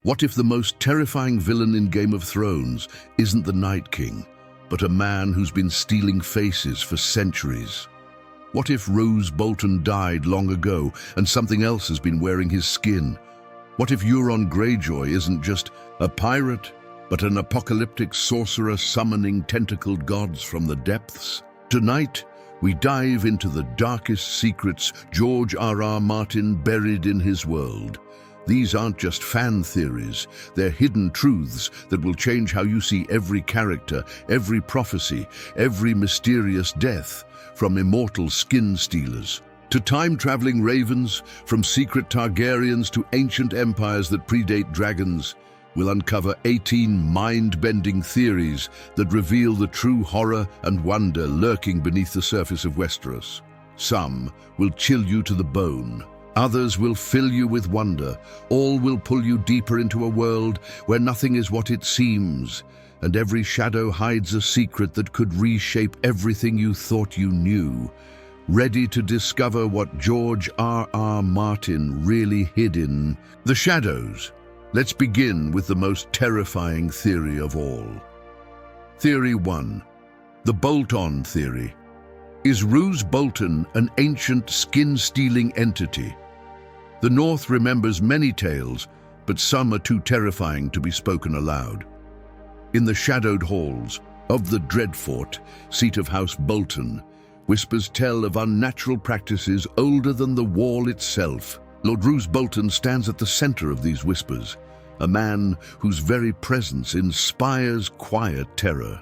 What if the most terrifying villain in Game of Thrones isn't the Night King, but a man who's been stealing faces for centuries? What if Roose Bolton died long ago and something else has been wearing his skin? What if Euron Greyjoy isn't just a pirate, but an apocalyptic sorcerer summoning tentacled gods from the depths? Tonight, we dive into the darkest secrets George R.R. Martin buried in his world. These aren't just fan theories, they're hidden truths that will change how you see every character, every prophecy, every mysterious death, from immortal skin stealers to time-traveling ravens, from secret Targaryens to ancient empires that predate dragons. We'll uncover 18 mind-bending theories that reveal the true horror and wonder lurking beneath the surface of Westeros. Some will chill you to the bone. Others will fill you with wonder. All will pull you deeper into a world where nothing is what it seems, and every shadow hides a secret that could reshape everything you thought you knew. Ready to discover what George R.R. Martin really hid in the shadows? Let's begin with the most terrifying theory of all. Theory 1. The Bolt-On Theory. Is Roose Bolton an ancient skin-stealing entity? The North remembers many tales, but some are too terrifying to be spoken aloud. In the shadowed halls of the Dreadfort, seat of House Bolton, whispers tell of unnatural practices older than the wall itself. Lord Roose Bolton stands at the center of these whispers, a man whose very presence inspires quiet terror.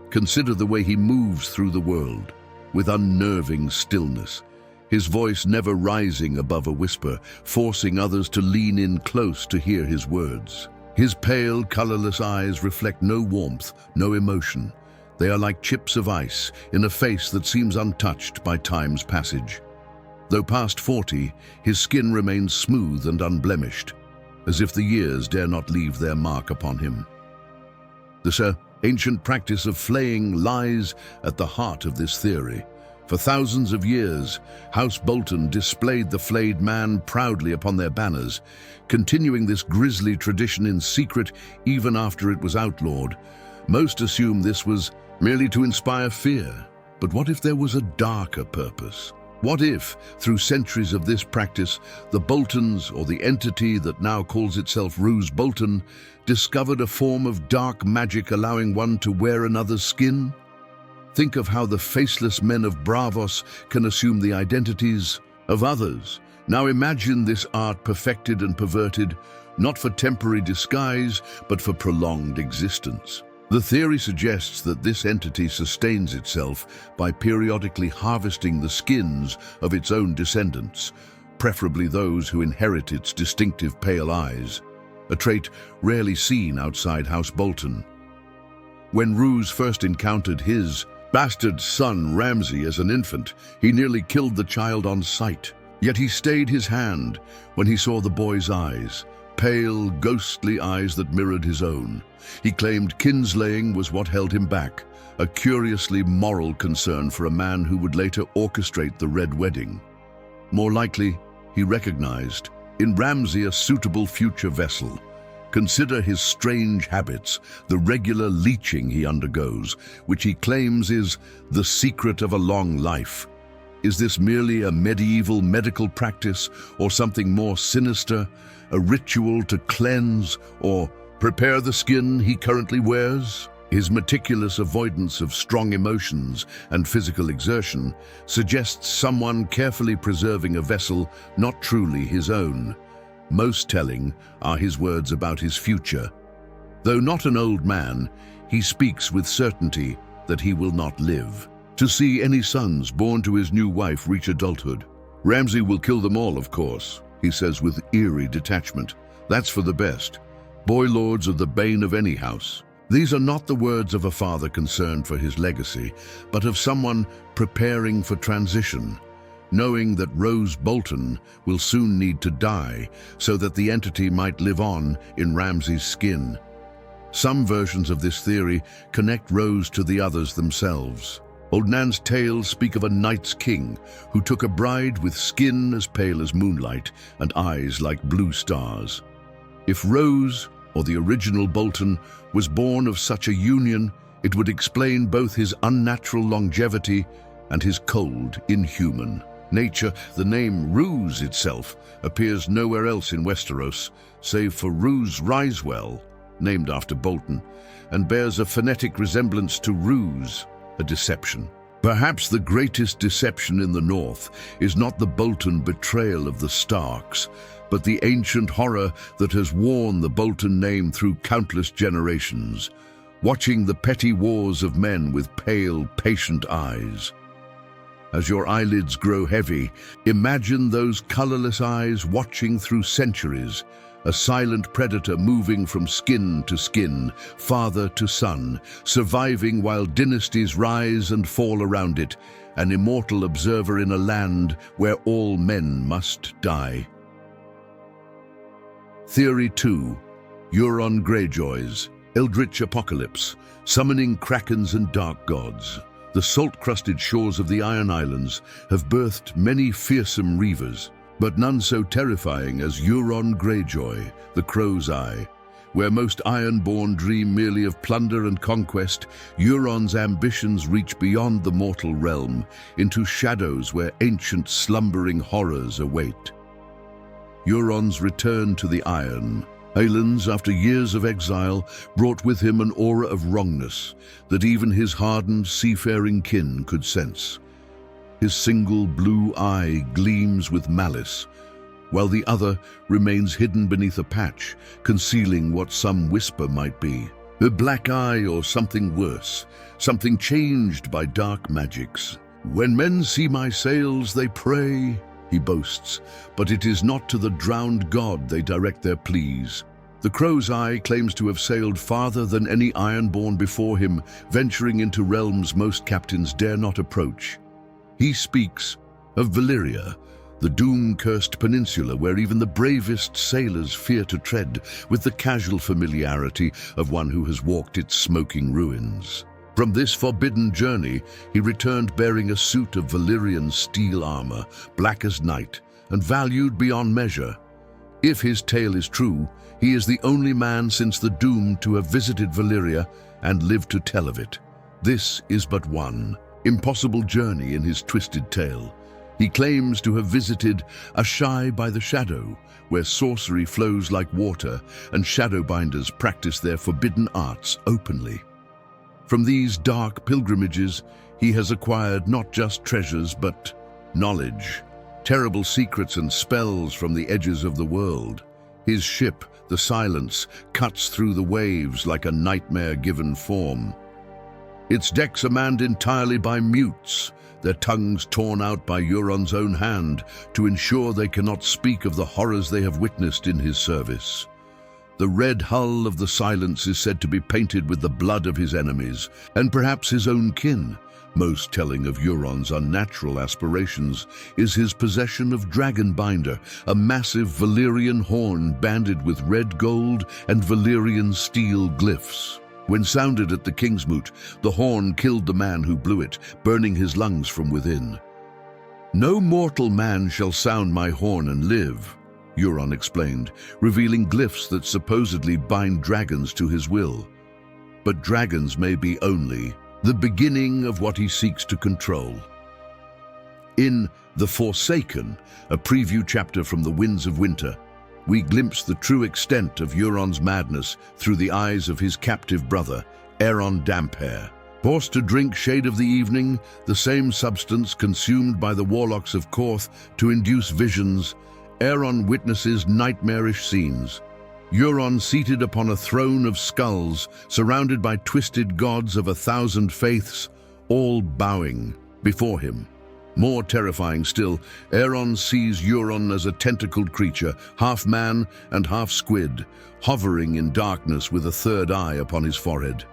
Consider the way he moves through the world, with unnerving stillness, his voice never rising above a whisper, forcing others to lean in close to hear his words. His pale, colorless eyes reflect no warmth, no emotion. They are like chips of ice in a face that seems untouched by time's passage. Though past 40, his skin remains smooth and unblemished, as if the years dare not leave their mark upon him. The ancient practice of flaying lies at the heart of this theory. For thousands of years, House Bolton displayed the flayed man proudly upon their banners, continuing this grisly tradition in secret even after it was outlawed. Most assume this was merely to inspire fear, but what if there was a darker purpose? What if, through centuries of this practice, the Boltons, or the entity that now calls itself Roose Bolton, discovered a form of dark magic allowing one to wear another's skin? Think of how the faceless men of Braavos can assume the identities of others. Now imagine this art perfected and perverted, not for temporary disguise, but for prolonged existence. The theory suggests that this entity sustains itself by periodically harvesting the skins of its own descendants, preferably those who inherit its distinctive pale eyes, a trait rarely seen outside House Bolton. When Roose first encountered his bastard son Ramsay as an infant, he nearly killed the child on sight. Yet he stayed his hand when he saw the boy's eyes, pale, ghostly eyes that mirrored his own. He claimed kinslaying was what held him back, a curiously moral concern for a man who would later orchestrate the Red Wedding. More likely, he recognized in Ramsay a suitable future vessel. Consider his strange habits, the regular leeching he undergoes, which he claims is the secret of a long life. Is this merely a medieval medical practice, or something more sinister, a ritual to cleanse or prepare the skin he currently wears? His meticulous avoidance of strong emotions and physical exertion suggests someone carefully preserving a vessel not truly his own. Most telling are his words about his future. Though not an old man, he speaks with certainty that he will not live to see any sons born to his new wife reach adulthood. Ramsay will kill them all, of course, he says with eerie detachment. That's for the best. Boy lords are the bane of any house. These are not the words of a father concerned for his legacy, but of someone preparing for transition, knowing that Roose Bolton will soon need to die so that the entity might live on in Ramsay's skin. Some versions of this theory connect Roose to the others themselves. Old Nan's tales speak of a Night's King who took a bride with skin as pale as moonlight and eyes like blue stars. If Rose, or the original Bolton, was born of such a union, it would explain both his unnatural longevity and his cold, inhuman nature. The name Roose itself appears nowhere else in Westeros, save for Roose Risewell, named after Bolton, and bears a phonetic resemblance to ruse, a deception. Perhaps the greatest deception in the North is not the Bolton betrayal of the Starks, but the ancient horror that has worn the Bolton name through countless generations, watching the petty wars of men with pale, patient eyes. As your eyelids grow heavy, imagine those colorless eyes watching through centuries, a silent predator moving from skin to skin, father to son, surviving while dynasties rise and fall around it, an immortal observer in a land where all men must die. Theory 2. Euron Greyjoys, Eldritch Apocalypse, summoning krakens and dark gods. The salt-crusted shores of the Iron Islands have birthed many fearsome reavers, but none so terrifying as Euron Greyjoy, the Crow's Eye. Where most Ironborn dream merely of plunder and conquest, Euron's ambitions reach beyond the mortal realm, into shadows where ancient slumbering horrors await. Euron's return to the Iron Islands after years of exile brought with him an aura of wrongness that even his hardened seafaring kin could sense. His single blue eye gleams with malice, while the other remains hidden beneath a patch, concealing what some whisper might be. A black eye or something worse, something changed by dark magics. "When men see my sails, they pray," he boasts, but it is not to the drowned god they direct their pleas. The Crow's Eye claims to have sailed farther than any Ironborn before him, venturing into realms most captains dare not approach. He speaks of Valyria, the doom-cursed peninsula where even the bravest sailors fear to tread, with the casual familiarity of one who has walked its smoking ruins. From this forbidden journey, he returned bearing a suit of Valyrian steel armor, black as night, and valued beyond measure. If his tale is true, he is the only man since the Doom to have visited Valyria and lived to tell of it. This is but one impossible journey in his twisted tale. He claims to have visited Asshai by the Shadow, where sorcery flows like water and shadowbinders practice their forbidden arts openly. From these dark pilgrimages, he has acquired not just treasures but knowledge, terrible secrets and spells from the edges of the world. His ship, the Silence, cuts through the waves like a nightmare given form. Its decks are manned entirely by mutes, their tongues torn out by Euron's own hand to ensure they cannot speak of the horrors they have witnessed in his service. The red hull of the Silence is said to be painted with the blood of his enemies, and perhaps his own kin. Most telling of Euron's unnatural aspirations is his possession of Dragonbinder, a massive Valyrian horn banded with red gold and Valyrian steel glyphs. When sounded at the Kingsmoot, the horn killed the man who blew it, burning his lungs from within. "No mortal man shall sound my horn and live," Euron explained, revealing glyphs that supposedly bind dragons to his will. But dragons may be only the beginning of what he seeks to control. In The Forsaken, a preview chapter from the Winds of Winter, we glimpse the true extent of Euron's madness through the eyes of his captive brother, Aeron Damphair. Forced to drink Shade of the Evening, the same substance consumed by the warlocks of Korth to induce visions, Aeron witnesses nightmarish scenes. Euron seated upon a throne of skulls, surrounded by twisted gods of 1,000 faiths, all bowing before him. More terrifying still, Aeron sees Euron as a tentacled creature, half man and half squid, hovering in darkness with a third eye upon his forehead.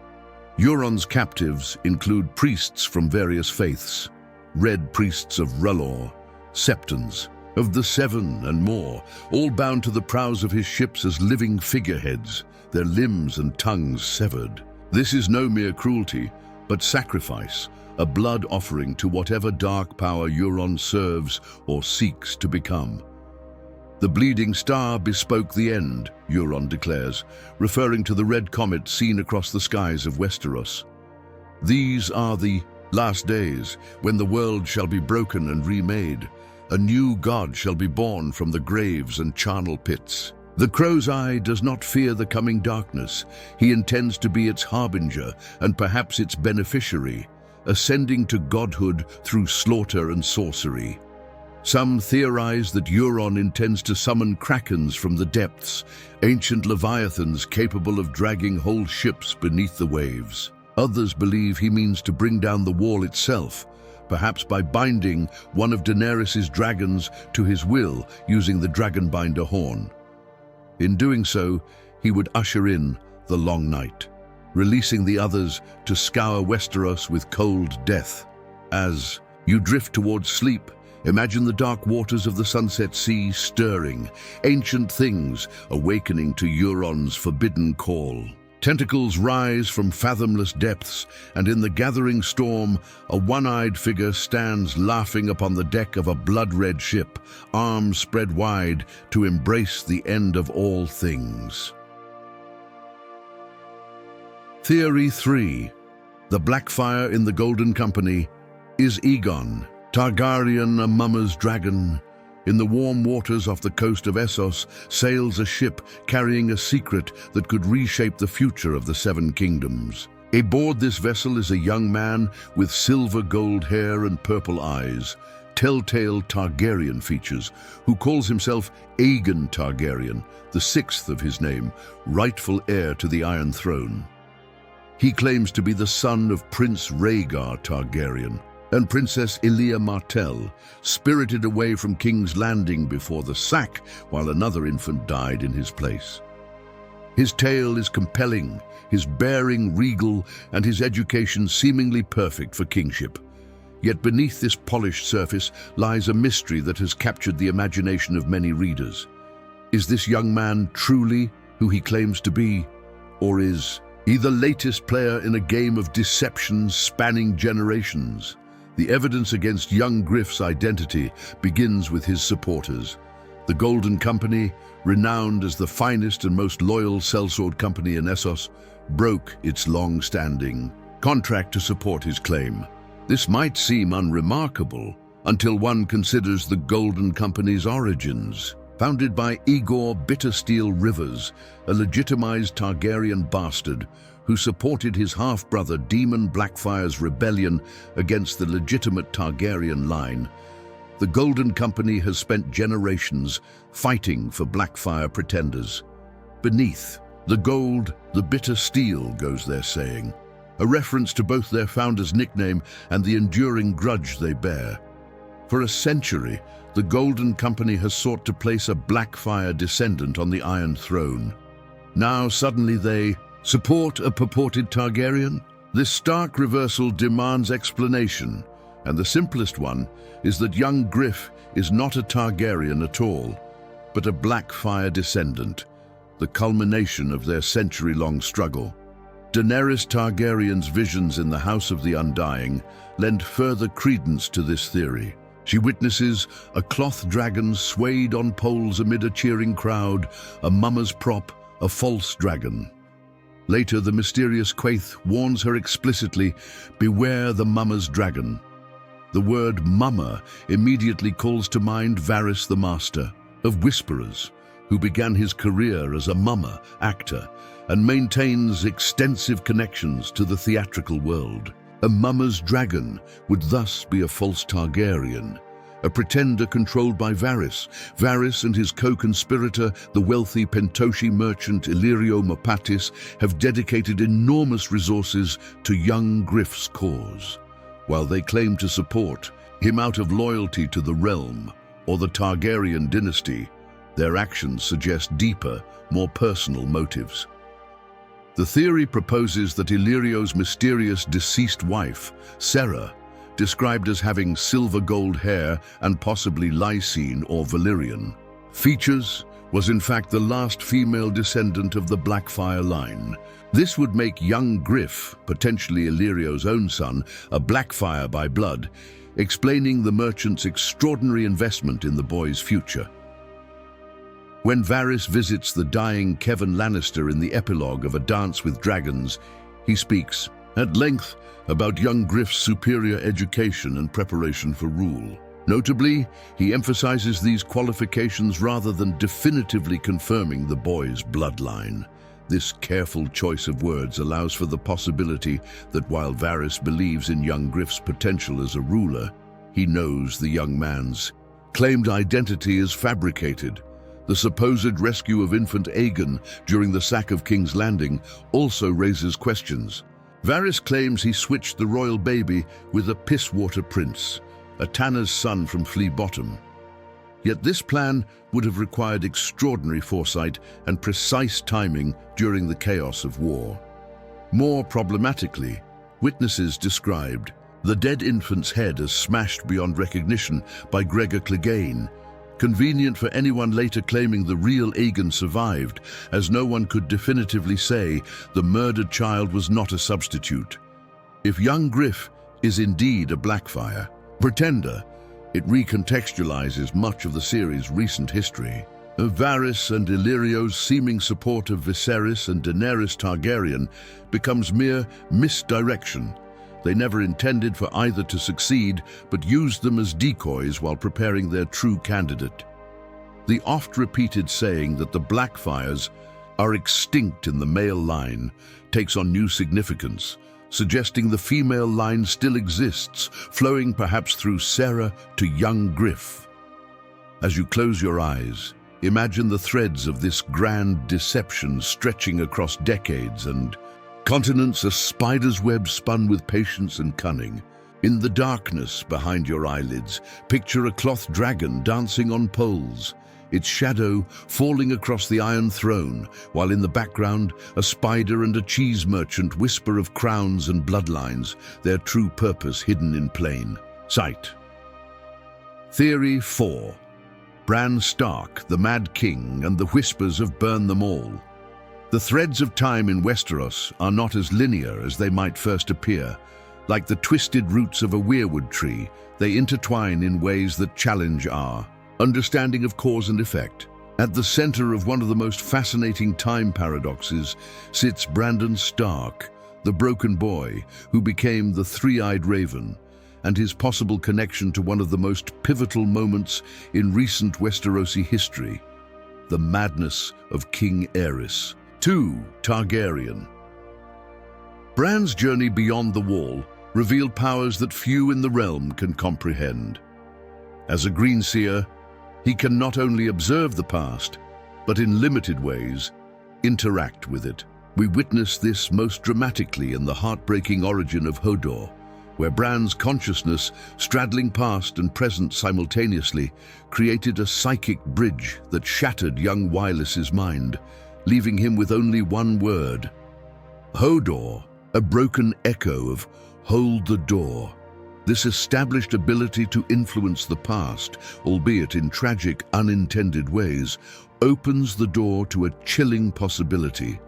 Euron's captives include priests from various faiths, red priests of R'hllor, Septons, of the Seven and more, all bound to the prows of his ships as living figureheads, their limbs and tongues severed. This is no mere cruelty, but sacrifice, a blood offering to whatever dark power Euron serves or seeks to become. The bleeding star bespoke the end, Euron declares, referring to the red comet seen across the skies of Westeros. These are the last days, when the world shall be broken and remade. A new god shall be born from the graves and charnel pits. The Crow's Eye does not fear the coming darkness. He intends to be its harbinger and perhaps its beneficiary, ascending to godhood through slaughter and sorcery. Some theorize that Euron intends to summon krakens from the depths, ancient leviathans capable of dragging whole ships beneath the waves. Others believe he means to bring down the wall itself, perhaps by binding one of Daenerys' dragons to his will using the Dragonbinder horn. In doing so, he would usher in the Long Night, releasing the others to scour Westeros with cold death. As you drift towards sleep, imagine the dark waters of the Sunset Sea stirring, ancient things awakening to Euron's forbidden call. Tentacles rise from fathomless depths, and in the gathering storm, a one-eyed figure stands laughing upon the deck of a blood-red ship, arms spread wide to embrace the end of all things. Theory 3. The Blackfire in the Golden Company. Is Aegon Targaryen a mummer's dragon? In the warm waters off the coast of Essos sails a ship carrying a secret that could reshape the future of the Seven Kingdoms. Aboard this vessel is a young man with silver-gold hair and purple eyes, telltale Targaryen features, who calls himself Aegon Targaryen, the sixth of his name, rightful heir to the Iron Throne. He claims to be the son of Prince Rhaegar Targaryen and Princess Elia Martell, spirited away from King's Landing before the sack while another infant died in his place. His tale is compelling, his bearing regal, and his education seemingly perfect for kingship. Yet beneath this polished surface lies a mystery that has captured the imagination of many readers. Is this young man truly who he claims to be, or is he the latest player in a game of deception spanning generations? The evidence against young Griff's identity begins with his supporters. The Golden Company, renowned as the finest and most loyal sellsword company in Essos, broke its long-standing contract to support his claim. This might seem unremarkable until one considers the Golden Company's origins. Founded by Igor Bittersteel Rivers, a legitimized Targaryen bastard who supported his half-brother Daemon Blackfire's rebellion against the legitimate Targaryen line, the Golden Company has spent generations fighting for Blackfire pretenders. Beneath the gold, the bitter steel, goes their saying, a reference to both their founder's nickname and the enduring grudge they bear. For a century, the Golden Company has sought to place a Blackfire descendant on the Iron Throne. Now suddenly they support a purported Targaryen? This stark reversal demands explanation, and the simplest one is that young Griff is not a Targaryen at all, but a Blackfire descendant, the culmination of their century-long struggle. Daenerys Targaryen's visions in the House of the Undying lend further credence to this theory. She witnesses a cloth dragon swayed on poles amid a cheering crowd, a mummer's prop, a false dragon. Later, the mysterious Quaithe warns her explicitly, beware the mummer's dragon. The word mummer immediately calls to mind Varys the Master of Whisperers, who began his career as a mummer actor and maintains extensive connections to the theatrical world. A mummer's dragon would thus be a false Targaryen, a pretender controlled by Varys. Varys and his co-conspirator, the wealthy Pentoshi merchant Illyrio Mopatis, have dedicated enormous resources to young Griff's cause. While they claim to support him out of loyalty to the realm or the Targaryen dynasty, their actions suggest deeper, more personal motives. The theory proposes that Illyrio's mysterious deceased wife, Serra, described as having silver-gold hair and possibly Lysene or Valyrian features, was in fact the last female descendant of the Blackfire line. This would make young Griff, potentially Illyrio's own son, a Blackfire by blood, explaining the merchant's extraordinary investment in the boy's future. When Varys visits the dying Kevan Lannister in the epilogue of A Dance with Dragons, he speaks, at length, about young Griff's superior education and preparation for rule. Notably, he emphasizes these qualifications rather than definitively confirming the boy's bloodline. This careful choice of words allows for the possibility that while Varys believes in young Griff's potential as a ruler, he knows the young man's claimed identity is fabricated. The supposed rescue of infant Aegon during the sack of King's Landing also raises questions. Varys claims he switched the royal baby with a Pisswater prince, a tanner's son from Flea Bottom. Yet this plan would have required extraordinary foresight and precise timing during the chaos of war. More problematically, witnesses described the dead infant's head as smashed beyond recognition by Gregor Clegane, convenient for anyone later claiming the real Aegon survived, as no one could definitively say the murdered child was not a substitute. If young Griff is indeed a Blackfyre pretender, it recontextualizes much of the series' recent history. Varys and Illyrio's seeming support of Viserys and Daenerys Targaryen becomes mere misdirection. They never intended for either to succeed, but used them as decoys while preparing their true candidate. The oft-repeated saying that the Blackfyres are extinct in the male line takes on new significance, suggesting the female line still exists, flowing perhaps through Serra to young Griff. As you close your eyes, imagine the threads of this grand deception stretching across decades and continents, a spider's web spun with patience and cunning. In the darkness behind your eyelids, picture a cloth dragon dancing on poles, its shadow falling across the Iron Throne, while in the background, a spider and a cheese merchant whisper of crowns and bloodlines, their true purpose hidden in plain sight. Theory 4. Bran Stark, the Mad King, and the whispers of Burn Them All. The threads of time in Westeros are not as linear as they might first appear. Like the twisted roots of a weirwood tree, they intertwine in ways that challenge our understanding of cause and effect. At the center of one of the most fascinating time paradoxes sits Brandon Stark, the broken boy who became the Three-Eyed Raven, and his possible connection to one of the most pivotal moments in recent Westerosi history, the madness of King Aerys. 2. Targaryen. Bran's journey beyond the Wall revealed powers that few in the realm can comprehend. As a Greenseer, he can not only observe the past, but in limited ways, interact with it. We witness this most dramatically in the heartbreaking origin of Hodor, where Bran's consciousness, straddling past and present simultaneously, created a psychic bridge that shattered young Wylis's mind, leaving him with only one word: Hodor, a broken echo of hold the door. This established ability to influence the past, albeit in tragic, unintended ways, opens the door to a chilling possibility.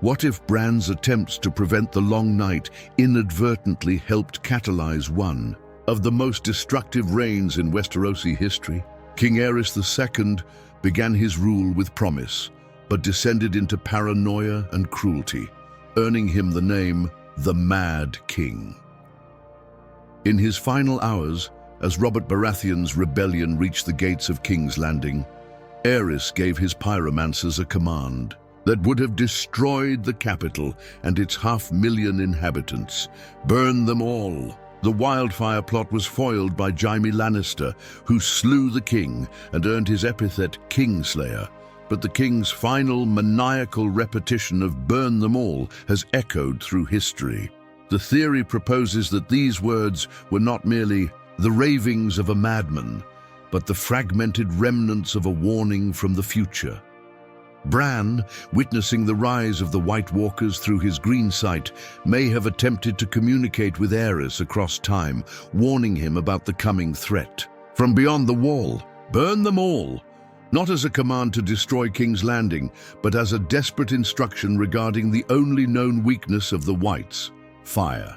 What if Bran's attempts to prevent the Long Night inadvertently helped catalyze one of the most destructive reigns in Westerosi history? King Aerys II began his rule with promise, but descended into paranoia and cruelty, earning him the name the Mad King. In his final hours, as Robert Baratheon's rebellion reached the gates of King's Landing, Aerys gave his pyromancers a command that would have destroyed the capital and its 500,000 inhabitants. Burn them all. The wildfire plot was foiled by Jaime Lannister, who slew the king and earned his epithet Kingslayer. But the king's final maniacal repetition of burn them all has echoed through history. The theory proposes that these words were not merely the ravings of a madman, but the fragmented remnants of a warning from the future. Bran, witnessing the rise of the White Walkers through his green sight, may have attempted to communicate with Aerys across time, warning him about the coming threat. From beyond the wall, burn them all, not as a command to destroy King's Landing, but as a desperate instruction regarding the only known weakness of the Whites: fire.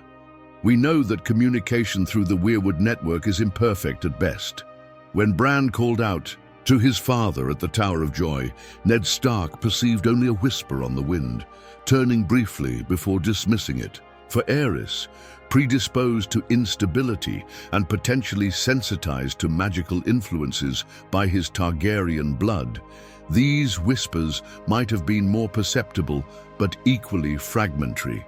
We know that communication through the Weirwood network is imperfect at best. When Bran called out, To his father at the Tower of Joy, Ned Stark perceived only a whisper on the wind, turning briefly before dismissing it. For Aerys, predisposed to instability and potentially sensitized to magical influences by his Targaryen blood, these whispers might have been more perceptible but equally fragmentary.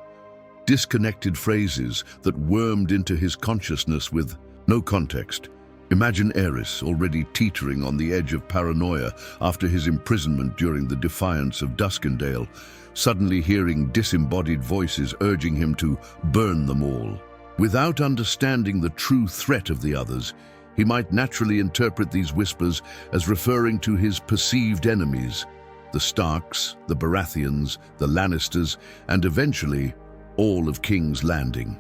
Disconnected phrases that wormed into his consciousness with no context. Imagine Aerys already teetering on the edge of paranoia after his imprisonment during the defiance of Duskendale, suddenly hearing disembodied voices urging him to burn them all. Without understanding the true threat of the others, he might naturally interpret these whispers as referring to his perceived enemies, the Starks, the Baratheons, the Lannisters, and eventually all of King's Landing.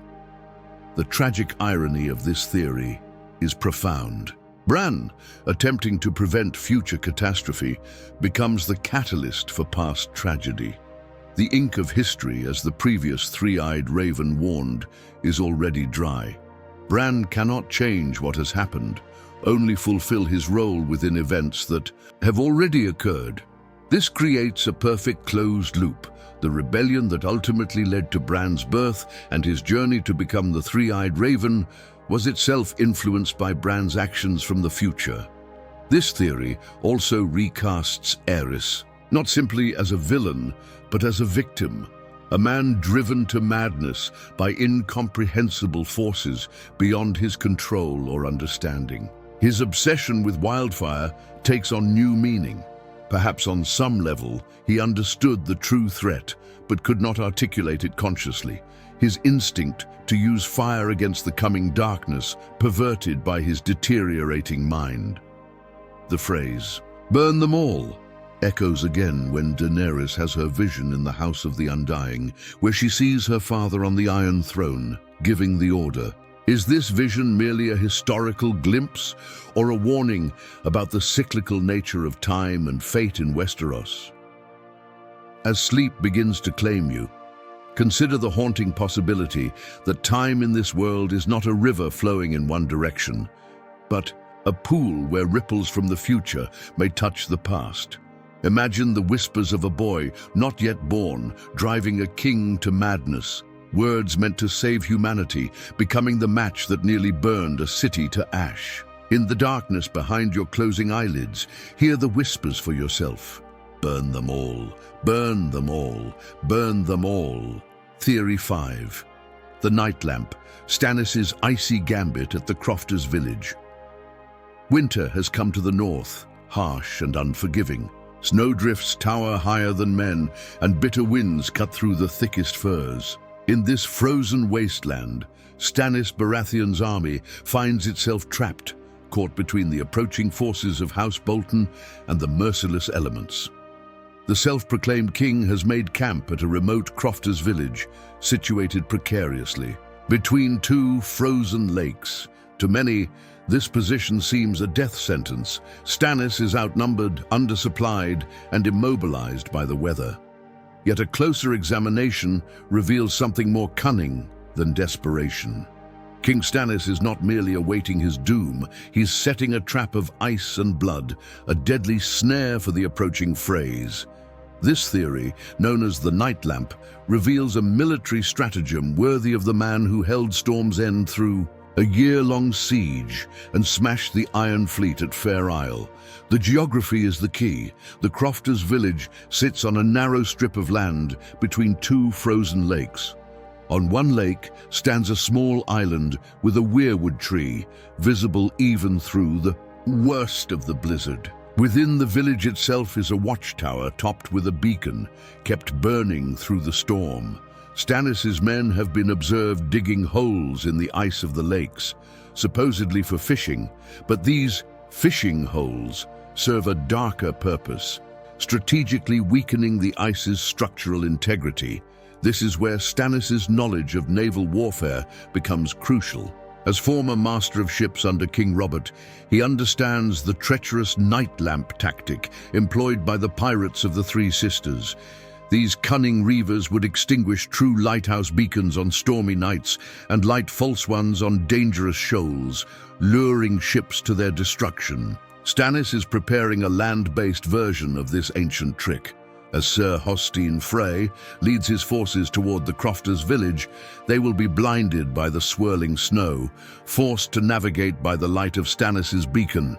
The tragic irony of this theory is profound. Bran, attempting to prevent future catastrophe, becomes the catalyst for past tragedy. The ink of history, as the previous three-eyed raven warned, is already dry. Bran cannot change what has happened, only fulfill his role within events that have already occurred. This creates a perfect closed loop. The rebellion that ultimately led to Bran's birth and his journey to become the three-eyed raven was itself influenced by Bran's actions from the future. This theory also recasts Aerys, not simply as a villain, but as a victim, a man driven to madness by incomprehensible forces beyond his control or understanding. His obsession with wildfire takes on new meaning. Perhaps on some level, he understood the true threat, but could not articulate it consciously. His instinct to use fire against the coming darkness perverted by his deteriorating mind. The phrase, "burn them all," echoes again when Daenerys has her vision in the House of the Undying, where she sees her father on the Iron Throne, giving the order. Is this vision merely a historical glimpse, or a warning about the cyclical nature of time and fate in Westeros? As sleep begins to claim you, consider the haunting possibility that time in this world is not a river flowing in one direction, but a pool where ripples from the future may touch the past. Imagine the whispers of a boy not yet born, driving a king to madness. Words meant to save humanity, becoming the match that nearly burned a city to ash. In the darkness behind your closing eyelids, hear the whispers for yourself. Burn them all, burn them all, burn them all. Theory 5. The Night Lamp, Stannis' icy gambit at the Crofters' village. Winter has come to the north, harsh and unforgiving. Snowdrifts tower higher than men, and bitter winds cut through the thickest firs. In this frozen wasteland, Stannis Baratheon's army finds itself trapped, caught between the approaching forces of House Bolton and the merciless elements. The self-proclaimed king has made camp at a remote Crofters' village, situated precariously, between two frozen lakes. To many, this position seems a death sentence. Stannis is outnumbered, undersupplied, and immobilized by the weather. Yet a closer examination reveals something more cunning than desperation. King Stannis is not merely awaiting his doom, he's setting a trap of ice and blood, a deadly snare for the approaching frays. This theory, known as the Night Lamp, reveals a military stratagem worthy of the man who held Storm's End through a year-long siege and smashed the Iron Fleet at Fair Isle. The geography is the key. The Crofters' village sits on a narrow strip of land between two frozen lakes. On one lake stands a small island with a weirwood tree, visible even through the worst of the blizzard. Within the village itself is a watchtower topped with a beacon, kept burning through the storm. Stannis' men have been observed digging holes in the ice of the lakes, supposedly for fishing, but these fishing holes serve a darker purpose, strategically weakening the ice's structural integrity. This is where Stannis' knowledge of naval warfare becomes crucial. As former master of ships under King Robert, he understands the treacherous night lamp tactic employed by the pirates of the Three Sisters. These cunning reavers would extinguish true lighthouse beacons on stormy nights and light false ones on dangerous shoals, luring ships to their destruction. Stannis is preparing a land-based version of this ancient trick. As Sir Hosteen Frey leads his forces toward the Crofters' village, they will be blinded by the swirling snow, forced to navigate by the light of Stannis' beacon.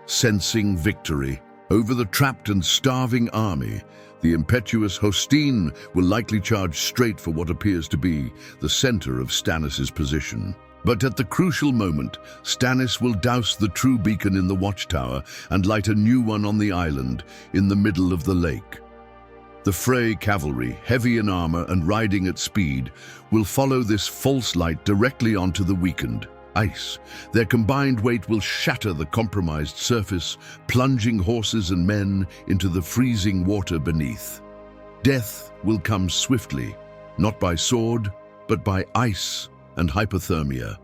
Sensing victory over the trapped and starving army, the impetuous Hosteen will likely charge straight for what appears to be the center of Stannis' position. But at the crucial moment, Stannis will douse the true beacon in the watchtower and light a new one on the island in the middle of the lake. The Frey cavalry, heavy in armor and riding at speed, will follow this false light directly onto the weakened ice. Their combined weight will shatter the compromised surface, plunging horses and men into the freezing water beneath. Death will come swiftly, not by sword, but by ice and hypothermia.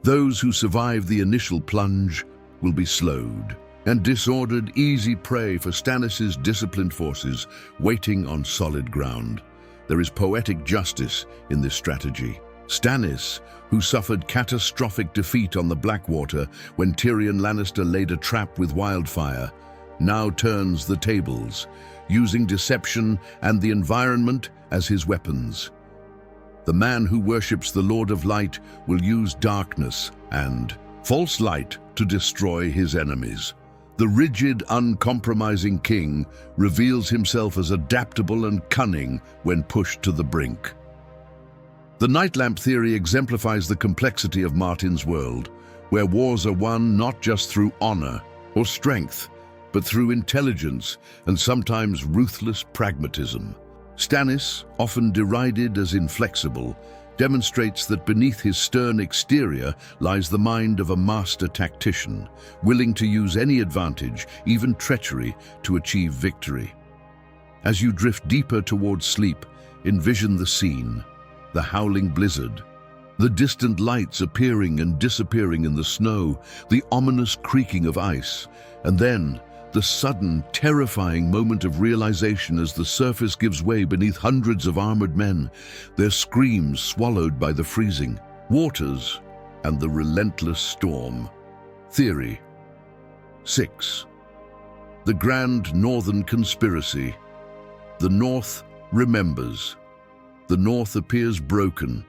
Those who survive the initial plunge will be slowed and disordered, easy prey for Stannis' disciplined forces waiting on solid ground. There is poetic justice in this strategy. Stannis, who suffered catastrophic defeat on the Blackwater when Tyrion Lannister laid a trap with wildfire, now turns the tables, using deception and the environment as his weapons. The man who worships the Lord of Light will use darkness and false light to destroy his enemies. The rigid, uncompromising king reveals himself as adaptable and cunning when pushed to the brink. The night lamp theory exemplifies the complexity of Martin's world, where wars are won not just through honor or strength, but through intelligence and sometimes ruthless pragmatism. Stannis, often derided as inflexible, demonstrates that beneath his stern exterior lies the mind of a master tactician, willing to use any advantage, even treachery, to achieve victory. As you drift deeper towards sleep, envision the scene: the howling blizzard, the distant lights appearing and disappearing in the snow, the ominous creaking of ice, and then the sudden, terrifying moment of realization as the surface gives way beneath hundreds of armored men, their screams swallowed by the freezing waters and the relentless storm. Theory 6. The Grand Northern Conspiracy. The North remembers. The North appears broken.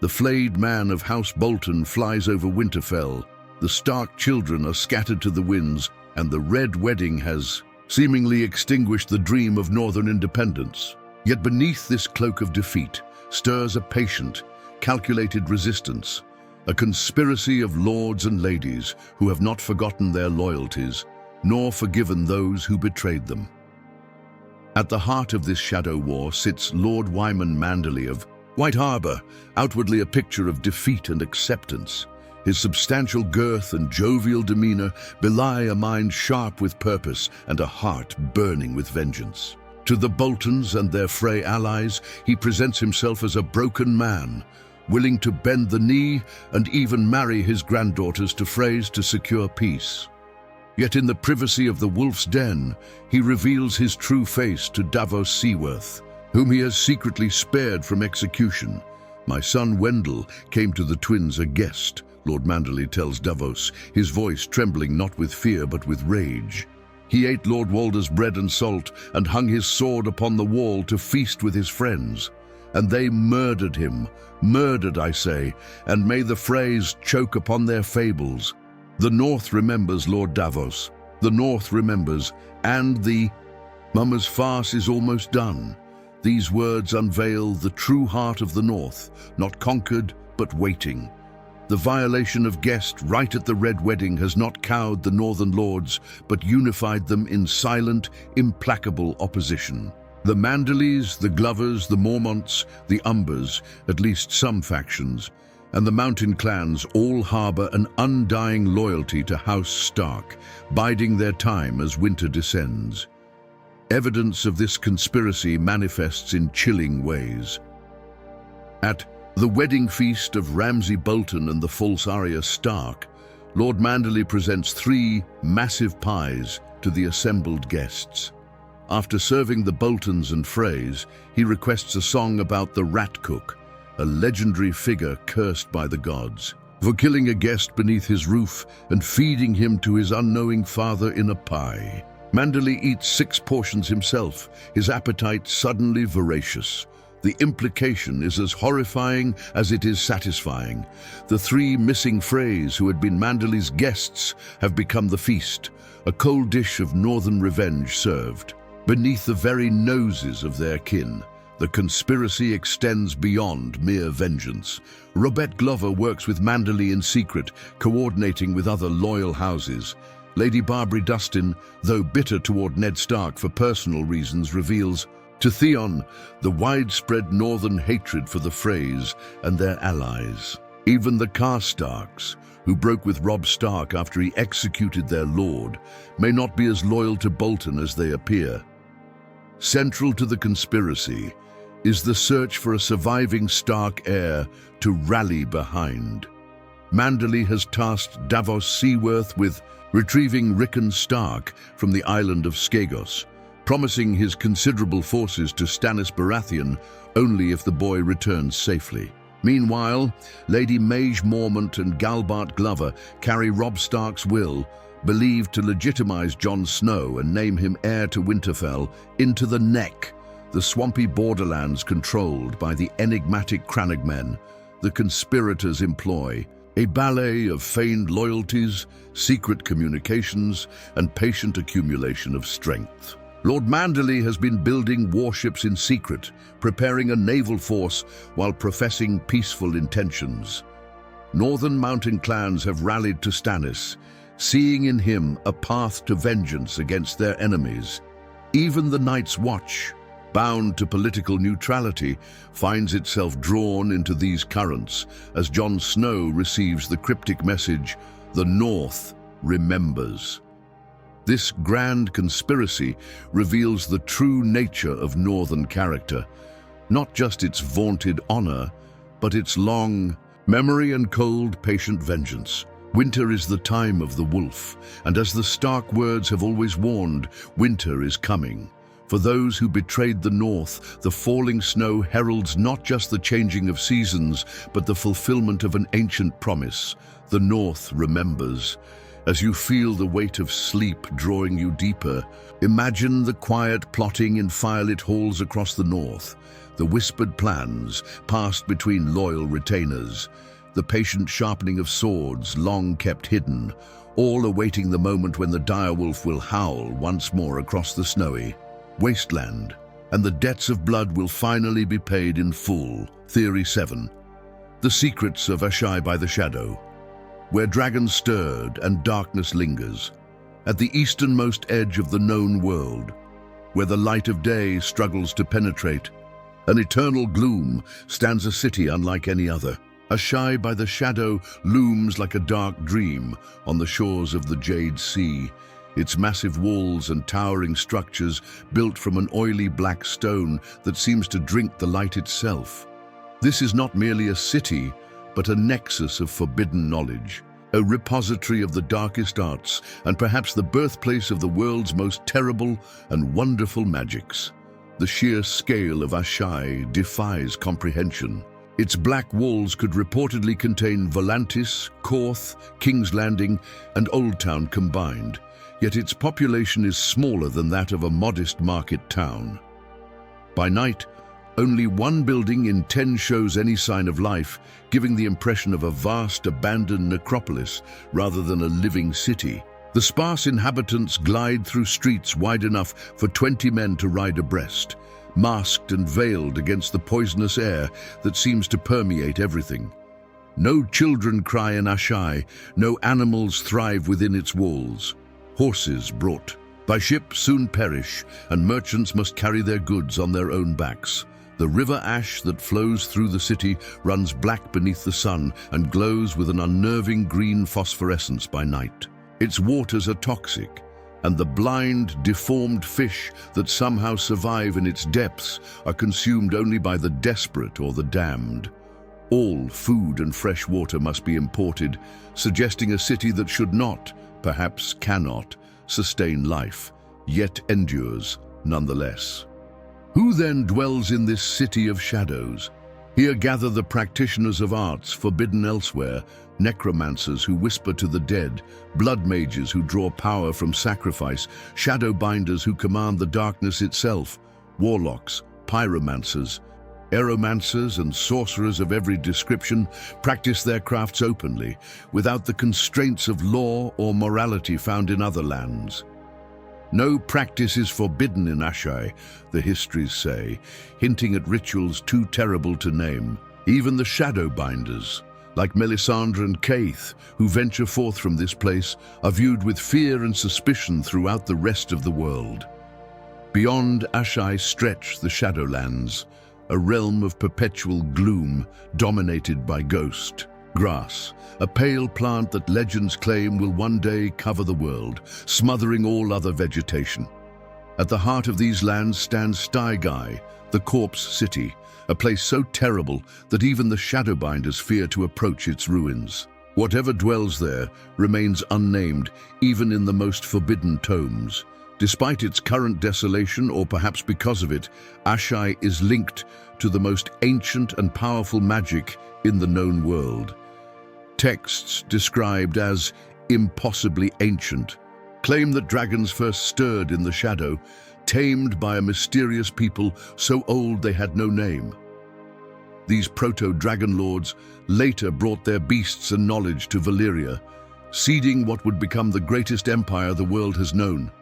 The flayed man of House Bolton flies over Winterfell. The Stark children are scattered to the winds, and the Red Wedding has seemingly extinguished the dream of Northern independence. Yet beneath this cloak of defeat stirs a patient, calculated resistance, a conspiracy of lords and ladies who have not forgotten their loyalties, nor forgiven those who betrayed them. At the heart of this shadow war sits Lord Wyman Manderley of White Harbor, outwardly a picture of defeat and acceptance. His substantial girth and jovial demeanor belie a mind sharp with purpose and a heart burning with vengeance. To the Boltons and their Frey allies, he presents himself as a broken man, willing to bend the knee and even marry his granddaughters to Freys to secure peace. Yet in the privacy of the Wolf's Den, he reveals his true face to Davos Seaworth, whom he has secretly spared from execution. "My son Wendell came to the twins a guest," Lord Manderley tells Davos, his voice trembling not with fear but with rage. "He ate Lord Walder's bread and salt and hung his sword upon the wall to feast with his friends. And they murdered him, murdered, I say, and may the Freys choke upon their fables. The North remembers, Lord Davos. The North remembers, and the Mummer's farce is almost done." These words unveil the true heart of the North, not conquered, but waiting. The violation of Guest right at the Red Wedding has not cowed the Northern Lords, but unified them in silent, implacable opposition. The Manderleys, the Glovers, the Mormonts, the Umbers, at least some factions, and the Mountain clans all harbor an undying loyalty to House Stark, biding their time as winter descends. Evidence of this conspiracy manifests in chilling ways. At the wedding feast of Ramsay Bolton and the false Arya Stark, Lord Manderley presents 3 massive pies to the assembled guests. After serving the Boltons and Freys, he requests a song about the Rat Cook, a legendary figure cursed by the gods. for killing a guest beneath his roof and feeding him to his unknowing father in a pie. Manderley eats 6 portions himself, his appetite suddenly voracious. The implication is as horrifying as it is satisfying. The 3 missing Freys who had been Manderley's guests have become the feast, a cold dish of northern revenge served. Beneath the very noses of their kin, the conspiracy extends beyond mere vengeance. Robert Glover works with Manderley in secret, coordinating with other loyal houses. Lady Barbary Dustin, though bitter toward Ned Stark for personal reasons, reveals to Theon the widespread northern hatred for the Freys and their allies. Even the Karstarks, who broke with Robb Stark after he executed their lord, may not be as loyal to Bolton as they appear. Central to the conspiracy is the search for a surviving Stark heir to rally behind. Manderley has tasked Davos Seaworth with retrieving Rickon Stark from the island of Skagos, promising his considerable forces to Stannis Baratheon only if the boy returns safely. Meanwhile, Lady Maege Mormont and Galbart Glover carry Robb Stark's will, believed to legitimize Jon Snow and name him heir to Winterfell, into the Neck, the swampy borderlands controlled by the enigmatic Crannogmen. The conspirators employ a ballet of feigned loyalties, secret communications, and patient accumulation of strength. Lord Manderley has been building warships in secret, preparing a naval force while professing peaceful intentions. Northern mountain clans have rallied to Stannis, seeing in him a path to vengeance against their enemies. Even the Night's Watch, bound to political neutrality, finds itself drawn into these currents as Jon Snow receives the cryptic message, "The North remembers." This grand conspiracy reveals the true nature of Northern character, not just its vaunted honor, but its long memory and cold, patient vengeance. Winter is the time of the wolf, and as the Stark words have always warned, winter is coming. For those who betrayed the North, the falling snow heralds not just the changing of seasons, but the fulfillment of an ancient promise. The North remembers. As you feel the weight of sleep drawing you deeper, imagine the quiet plotting in firelit halls across the North, the whispered plans passed between loyal retainers, the patient sharpening of swords long kept hidden, all awaiting the moment when the direwolf will howl once more across the snowy wasteland, and the debts of blood will finally be paid in full. Theory 7. The Secrets of Asshai by the Shadow. Where dragons stirred and darkness lingers, at the easternmost edge of the known world, where the light of day struggles to penetrate, an eternal gloom stands a city unlike any other. Asshai by the Shadow looms like a dark dream on the shores of the Jade Sea, its massive walls and towering structures built from an oily black stone that seems to drink the light itself. This is not merely a city, but a nexus of forbidden knowledge, a repository of the darkest arts, and perhaps the birthplace of the world's most terrible and wonderful magics. The sheer scale of Asshai defies comprehension. Its black walls could reportedly contain Volantis, Korth, King's Landing, and Old Town combined, yet its population is smaller than that of a modest market town. By night, only one building in 10 shows any sign of life, giving the impression of a vast abandoned necropolis rather than a living city. The sparse inhabitants glide through streets wide enough for 20 men to ride abreast, masked and veiled against the poisonous air that seems to permeate everything. No children cry in Asshai, no animals thrive within its walls. Horses brought by ship soon perish, and merchants must carry their goods on their own backs. The river Ash that flows through the city runs black beneath the sun and glows with an unnerving green phosphorescence by night. Its waters are toxic, and the blind, deformed fish that somehow survive in its depths are consumed only by the desperate or the damned. All food and fresh water must be imported, suggesting a city that should not, perhaps cannot, sustain life, yet endures nonetheless. Who then dwells in this city of shadows? Here gather the practitioners of arts forbidden elsewhere, necromancers who whisper to the dead, blood mages who draw power from sacrifice, shadow binders who command the darkness itself, warlocks, pyromancers, aeromancers and sorcerers of every description practice their crafts openly, without the constraints of law or morality found in other lands. No practice is forbidden in Asshai, the histories say, hinting at rituals too terrible to name. Even the shadow binders, like Melisandre and Kaith, who venture forth from this place, are viewed with fear and suspicion throughout the rest of the world. Beyond Asshai stretch the Shadowlands, a realm of perpetual gloom dominated by ghost grass, a pale plant that legends claim will one day cover the world, smothering all other vegetation. At the heart of these lands stands Stygai, the corpse city, a place so terrible that even the Shadowbinders fear to approach its ruins. Whatever dwells there remains unnamed, even in the most forbidden tomes. Despite its current desolation, or perhaps because of it, Asshai is linked to the most ancient and powerful magic in the known world. Texts described as impossibly ancient claim that dragons first stirred in the shadow, tamed by a mysterious people so old they had no name. These proto-dragon lords later brought their beasts and knowledge to Valyria, seeding what would become the greatest empire the world has known.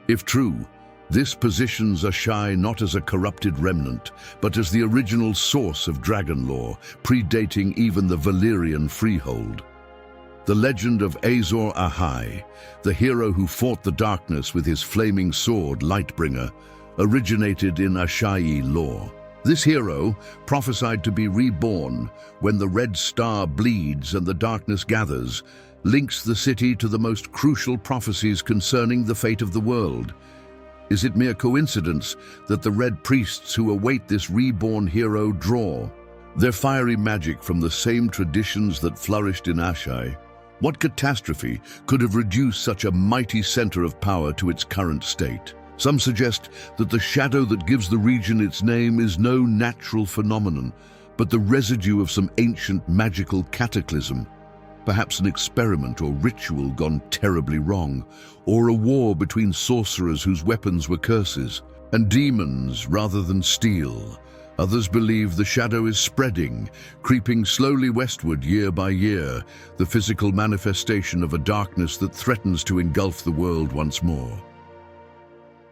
If true, this positions Asshai not as a corrupted remnant, but as the original source of dragon lore, predating even the Valyrian freehold. The legend of Azor Ahai, the hero who fought the darkness with his flaming sword, Lightbringer, originated in Asshai lore. This hero, prophesied to be reborn when the red star bleeds and the darkness gathers, links the city to the most crucial prophecies concerning the fate of the world. Is it mere coincidence that the red priests who await this reborn hero draw their fiery magic from the same traditions that flourished in Asshai? What catastrophe could have reduced such a mighty center of power to its current state? Some suggest that the shadow that gives the region its name is no natural phenomenon, but the residue of some ancient magical cataclysm. Perhaps an experiment or ritual gone terribly wrong, or a war between sorcerers whose weapons were curses, and demons rather than steel. Others believe the shadow is spreading, creeping slowly westward year by year, the physical manifestation of a darkness that threatens to engulf the world once more.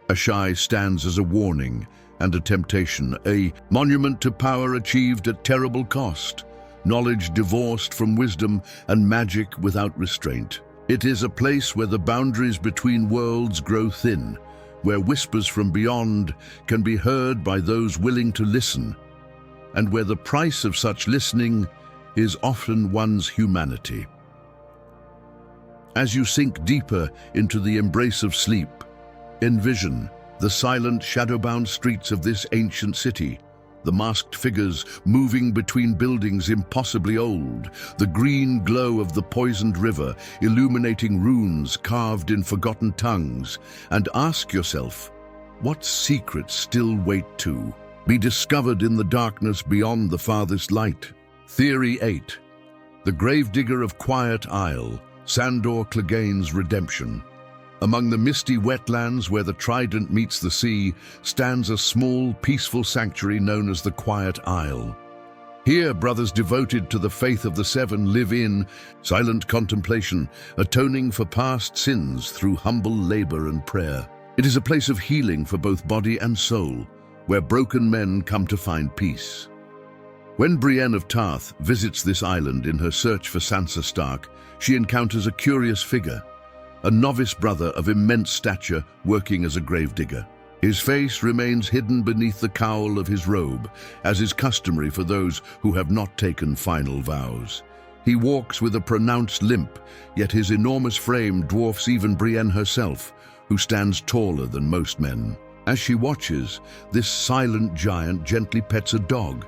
Asshai stands as a warning and a temptation, a monument to power achieved at terrible cost, knowledge divorced from wisdom, and magic without restraint. It is a place where the boundaries between worlds grow thin, where whispers from beyond can be heard by those willing to listen, and where the price of such listening is often one's humanity. As you sink deeper into the embrace of sleep, envision the silent, shadow-bound streets of this ancient city, the masked figures moving between buildings impossibly old, the green glow of the poisoned river illuminating runes carved in forgotten tongues, and ask yourself, what secrets still wait to be discovered in the darkness beyond the farthest light? Theory 8. The Gravedigger of Quiet Isle, Sandor Clegane's redemption. Among the misty wetlands where the Trident meets the sea stands a small, peaceful sanctuary known as the Quiet Isle. Here, brothers devoted to the faith of the Seven live in silent contemplation, atoning for past sins through humble labor and prayer. It is a place of healing for both body and soul, where broken men come to find peace. When Brienne of Tarth visits this island in her search for Sansa Stark, she encounters a curious figure, a novice brother of immense stature working as a gravedigger. His face remains hidden beneath the cowl of his robe, as is customary for those who have not taken final vows. He walks with a pronounced limp, yet his enormous frame dwarfs even Brienne herself, who stands taller than most men. As she watches, this silent giant gently pets a dog,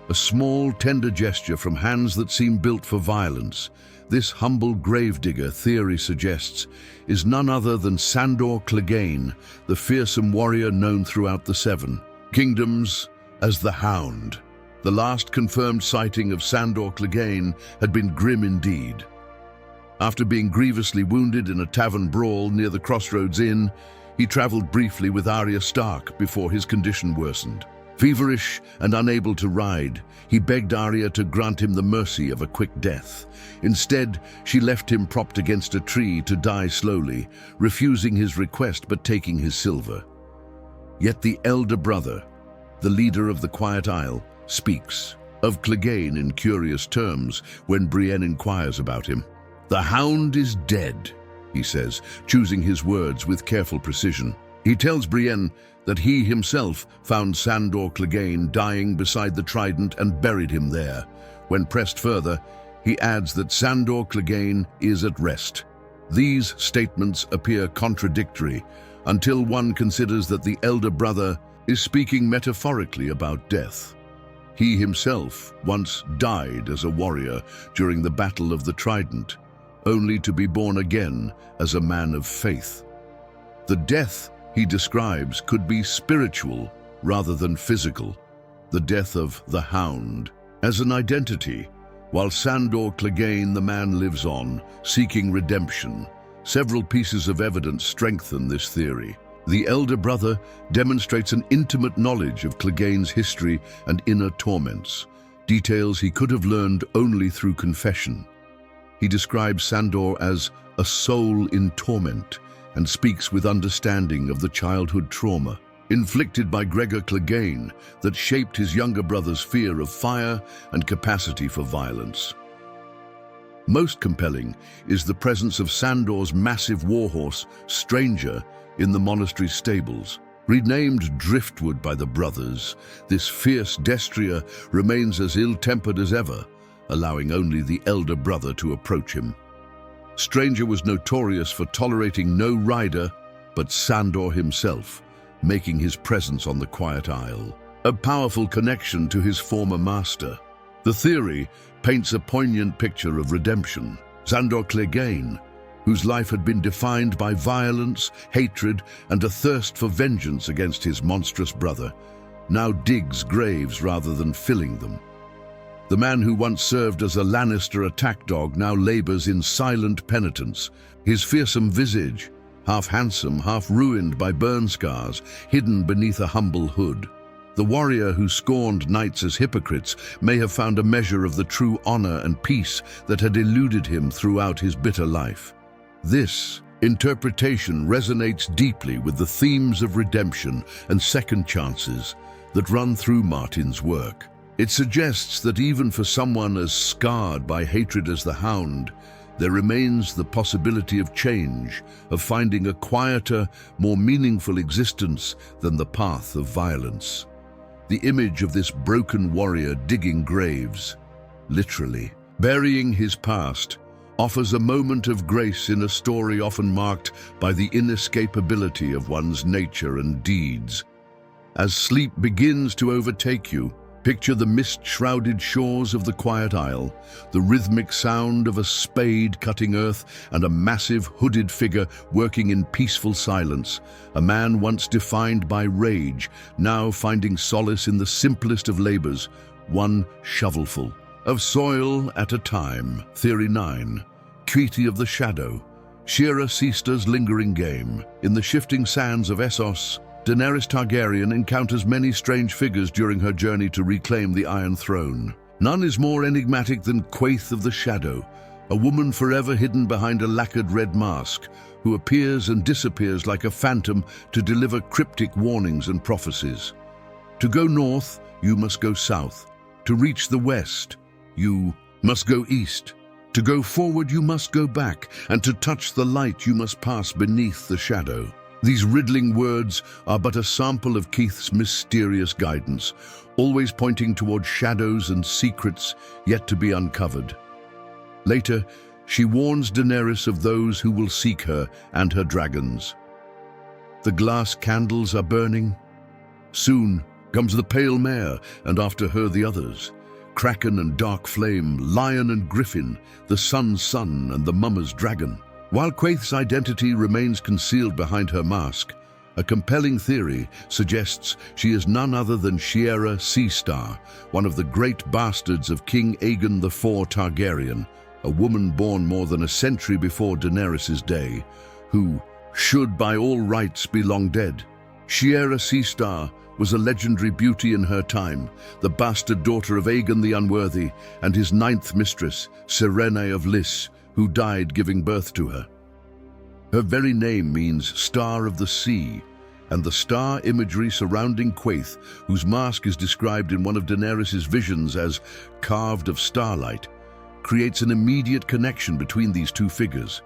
a small, tender gesture from hands that seem built for violence. This humble gravedigger, theory suggests, is none other than Sandor Clegane, the fearsome warrior known throughout the Seven Kingdoms as the Hound. The last confirmed sighting of Sandor Clegane had been grim indeed. After being grievously wounded in a tavern brawl near the Crossroads Inn, he traveled briefly with Arya Stark before his condition worsened. Feverish and unable to ride, he begged Arya to grant him the mercy of a quick death. Instead, she left him propped against a tree to die slowly, refusing his request but taking his silver. Yet the elder brother, the leader of the Quiet Isle, speaks of Clegane in curious terms when Brienne inquires about him. "The Hound is dead," he says, choosing his words with careful precision. He tells Brienne that he himself found Sandor Clegane dying beside the Trident and buried him there. When pressed further, he adds that Sandor Clegane is at rest. These statements appear contradictory until one considers that the elder brother is speaking metaphorically about death. He himself once died as a warrior during the Battle of the Trident, only to be born again as a man of faith. The death he describes could be spiritual rather than physical, the death of the Hound. As an identity, while Sandor Clegane the man lives on, seeking redemption, several pieces of evidence strengthen this theory. The elder brother demonstrates an intimate knowledge of Clegane's history and inner torments, details he could have learned only through confession. He describes Sandor as a soul in torment and speaks with understanding of the childhood trauma inflicted by Gregor Clegane that shaped his younger brother's fear of fire and capacity for violence. Most compelling is the presence of Sandor's massive warhorse, Stranger, in the monastery stables. Renamed Driftwood by the brothers, this fierce destrier remains as ill-tempered as ever, allowing only the elder brother to approach him. Stranger was notorious for tolerating no rider but Sandor himself, making his presence on the Quiet Isle a powerful connection to his former master. The theory paints a poignant picture of redemption. Sandor Clegane, whose life had been defined by violence, hatred, and a thirst for vengeance against his monstrous brother, now digs graves rather than filling them. The man who once served as a Lannister attack dog now labors in silent penitence, his fearsome visage, half handsome, half ruined by burn scars, hidden beneath a humble hood. The warrior who scorned knights as hypocrites may have found a measure of the true honor and peace that had eluded him throughout his bitter life. This interpretation resonates deeply with the themes of redemption and second chances that run through Martin's work. It suggests that even for someone as scarred by hatred as the Hound, there remains the possibility of change, of finding a quieter, more meaningful existence than the path of violence. The image of this broken warrior digging graves, literally burying his past, offers a moment of grace in a story often marked by the inescapability of one's nature and deeds. As sleep begins to overtake you, picture the mist-shrouded shores of the Quiet Isle, the rhythmic sound of a spade cutting earth and a massive hooded figure working in peaceful silence. A man once defined by rage, now finding solace in the simplest of labors, one shovelful of soil at a time. Theory 9. Treaty of the Shadow. Shira Seaster's lingering game. In the shifting sands of Essos, Daenerys Targaryen encounters many strange figures during her journey to reclaim the Iron Throne. None is more enigmatic than Quaithe of the Shadow, a woman forever hidden behind a lacquered red mask, who appears and disappears like a phantom to deliver cryptic warnings and prophecies. To go north, you must go south. To reach the west, you must go east. To go forward, you must go back, and to touch the light, you must pass beneath the shadow. These riddling words are but a sample of Keith's mysterious guidance, always pointing toward shadows and secrets yet to be uncovered. Later, she warns Daenerys of those who will seek her and her dragons. The glass candles are burning. Soon comes the pale mare, and after her the others. Kraken and Dark Flame, Lion and Griffin, the Sun's Son and the Mummer's Dragon. While Quaithe's identity remains concealed behind her mask, A compelling theory suggests she is none other than Shiera Seastar, one of the great bastards of King Aegon IV Targaryen, a woman born more than a century before Daenerys' day, who should by all rights be long dead. Shiera Seastar was a legendary beauty in her time, the bastard daughter of Aegon the Unworthy and his ninth mistress, Serene of Lys, who died giving birth to her. Her very name means Star of the Sea, and the star imagery surrounding Quaithe, whose mask is described in one of Daenerys' visions as carved of starlight, creates an immediate connection between these two figures.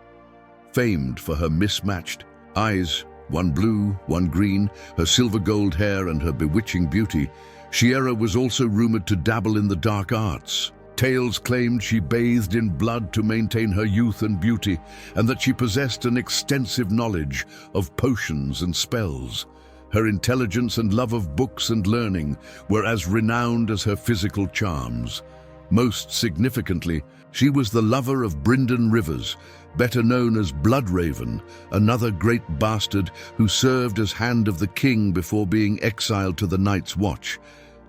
Famed for her mismatched eyes, one blue, one green, her silver gold hair and her bewitching beauty, Shiera was also rumored to dabble in the dark arts. Tales claimed she bathed in blood to maintain her youth and beauty, and that she possessed an extensive knowledge of potions and spells. Her intelligence and love of books and learning were as renowned as her physical charms. Most significantly, she was the lover of Brynden Rivers, better known as Bloodraven, another great bastard who served as Hand of the King before being exiled to the Night's Watch,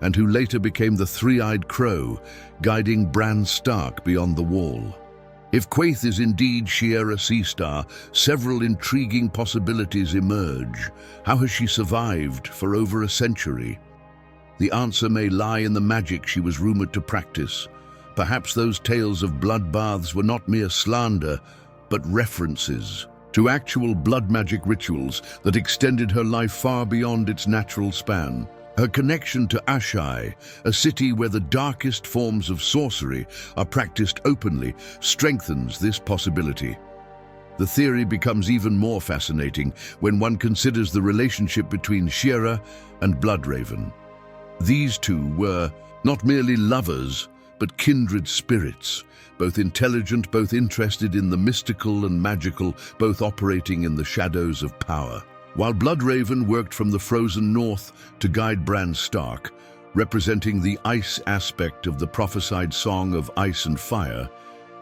and who later became the Three-Eyed Crow, guiding Bran Stark beyond the Wall. If Quaithe is indeed Shiera Seastar, several intriguing possibilities emerge. How has she survived for over a century? The answer may lie in the magic she was rumored to practice. Perhaps those tales of bloodbaths were not mere slander, but references to actual blood magic rituals that extended her life far beyond its natural span. Her connection to Asshai, a city where the darkest forms of sorcery are practiced openly, strengthens this possibility. The theory becomes even more fascinating when one considers the relationship between Shiera and Bloodraven. These two were not merely lovers, but kindred spirits, both intelligent, both interested in the mystical and magical, both operating in the shadows of power. While Bloodraven worked from the frozen north to guide Bran Stark, representing the ice aspect of the prophesied Song of Ice and Fire,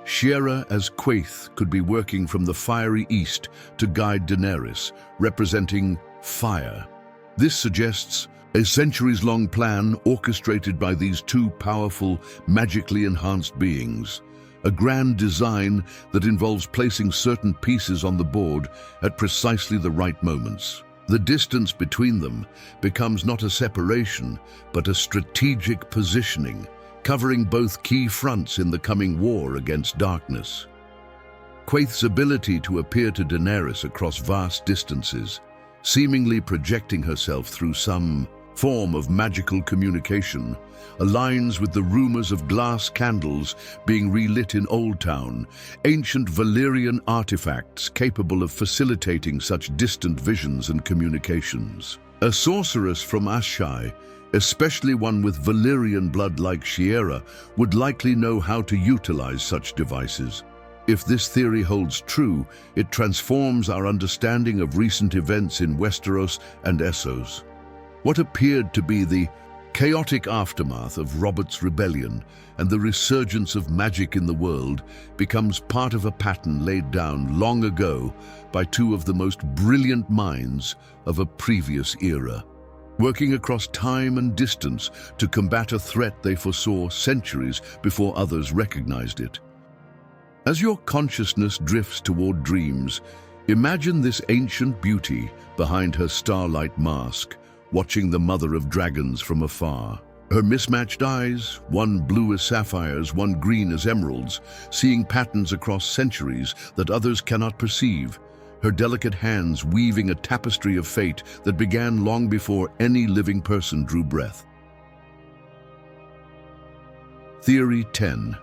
Shiera as Quaithe could be working from the fiery east to guide Daenerys, representing fire. This suggests a centuries-long plan orchestrated by these two powerful, magically enhanced beings. A grand design that involves placing certain pieces on the board at precisely the right moments. The distance between them becomes not a separation, but a strategic positioning, covering both key fronts in the coming war against darkness. Quaithe's ability to appear to Daenerys across vast distances, seemingly projecting herself through some form of magical communication, aligns with the rumors of glass candles being relit in Old Town, ancient Valyrian artifacts capable of facilitating such distant visions and communications. A sorceress from Asshai, especially one with Valyrian blood like Shiera, would likely know how to utilize such devices. If this theory holds true, it transforms our understanding of recent events in Westeros and Essos. What appeared to be the chaotic aftermath of Robert's rebellion and the resurgence of magic in the world becomes part of a pattern laid down long ago by two of the most brilliant minds of a previous era, working across time and distance to combat a threat they foresaw centuries before others recognized it. As your consciousness drifts toward dreams, imagine this ancient beauty behind her starlight mask, watching the mother of dragons from afar. Her mismatched eyes, one blue as sapphires, one green as emeralds, seeing patterns across centuries that others cannot perceive. Her delicate hands weaving a tapestry of fate that began long before any living person drew breath. Theory 10.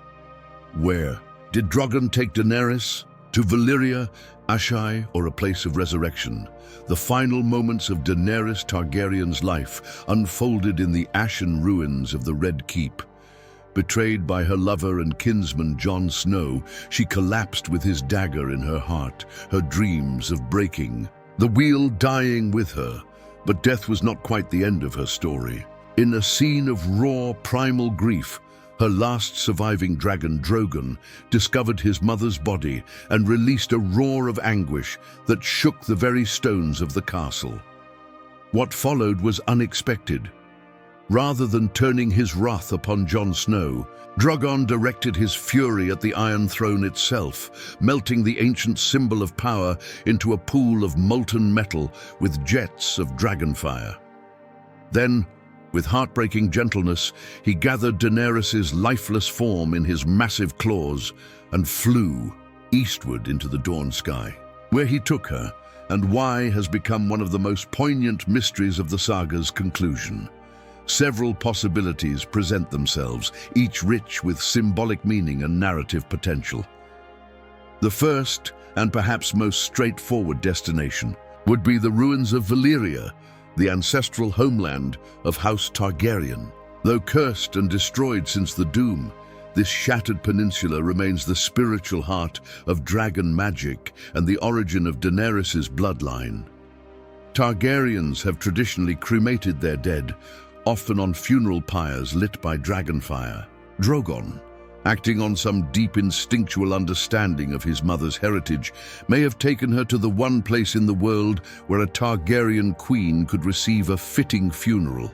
Where did Drogon take Daenerys? To Valyria, Asshai, or a place of resurrection? The final moments of Daenerys Targaryen's life unfolded in the ashen ruins of the Red Keep. Betrayed by her lover and kinsman Jon Snow, she collapsed with his dagger in her heart, her dreams of breaking. The wheel dying with her, but death was not quite the end of her story. In a scene of raw, primal grief, her last surviving dragon, Drogon, discovered his mother's body and released a roar of anguish that shook the very stones of the castle. What followed was unexpected. Rather than turning his wrath upon Jon Snow, Drogon directed his fury at the Iron Throne itself, melting the ancient symbol of power into a pool of molten metal with jets of dragonfire. Then, with heartbreaking gentleness, he gathered Daenerys' lifeless form in his massive claws and flew eastward into the dawn sky. Where he took her and why has become one of the most poignant mysteries of the saga's conclusion. Several possibilities present themselves, each rich with symbolic meaning and narrative potential. The first, and perhaps most straightforward destination, would be the ruins of Valyria, the ancestral homeland of House Targaryen. Though cursed and destroyed since the Doom, this shattered peninsula remains the spiritual heart of dragon magic and the origin of Daenerys' bloodline. Targaryens have traditionally cremated their dead, often on funeral pyres lit by dragonfire. Drogon, acting on some deep instinctual understanding of his mother's heritage, may have taken her to the one place in the world where a Targaryen queen could receive a fitting funeral.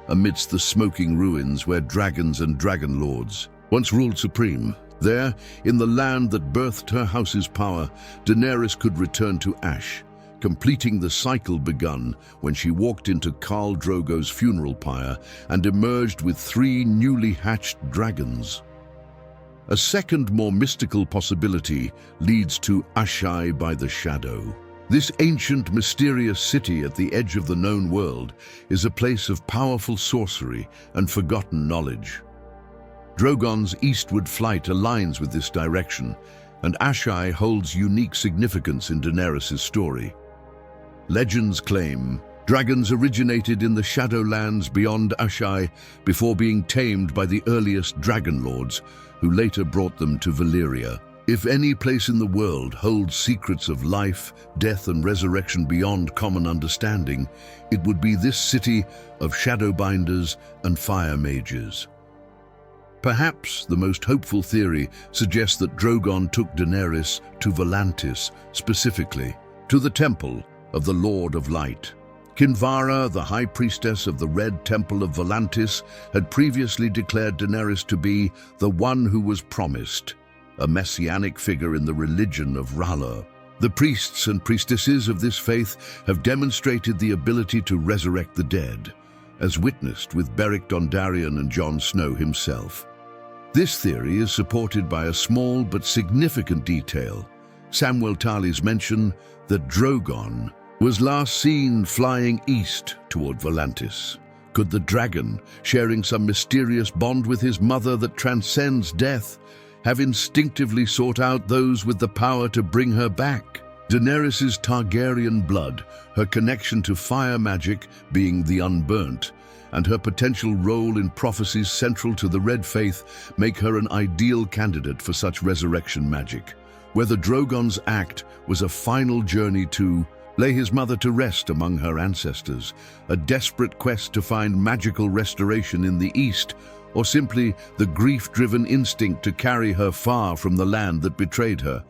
Amidst the smoking ruins where dragons and dragon lords once ruled supreme, there, in the land that birthed her house's power, Daenerys could return to Ash, completing the cycle begun when she walked into Khal Drogo's funeral pyre and emerged with 3 newly hatched dragons. A second, more mystical possibility leads to Asshai by the Shadow. This ancient, mysterious city at the edge of the known world is a place of powerful sorcery and forgotten knowledge. Drogon's eastward flight aligns with this direction, and Asshai holds unique significance in Daenerys' story. Legends claim dragons originated in the Shadowlands beyond Asshai before being tamed by the earliest dragon lords, who later brought them to Valyria. If any place in the world holds secrets of life, death, and resurrection beyond common understanding, it would be this city of Shadowbinders and Fire Mages. Perhaps the most hopeful theory suggests that Drogon took Daenerys to Volantis, specifically to the temple of the Lord of Light. Kinvara, the high priestess of the Red Temple of Volantis, had previously declared Daenerys to be the one who was promised, a messianic figure in the religion of R'hllor. The priests and priestesses of this faith have demonstrated the ability to resurrect the dead, as witnessed with Beric Dondarrion and Jon Snow himself. This theory is supported by a small but significant detail: Samwell Tarly's mention that Drogon was last seen flying east toward Volantis. Could the dragon, sharing some mysterious bond with his mother that transcends death, have instinctively sought out those with the power to bring her back? Daenerys' Targaryen blood, her connection to fire magic being the Unburnt, and her potential role in prophecies central to the Red Faith make her an ideal candidate for such resurrection magic. Whether Drogon's act was a final journey to lay his mother to rest among her ancestors, a desperate quest to find magical restoration in the East, or simply the grief-driven instinct to carry her far from the land that betrayed her,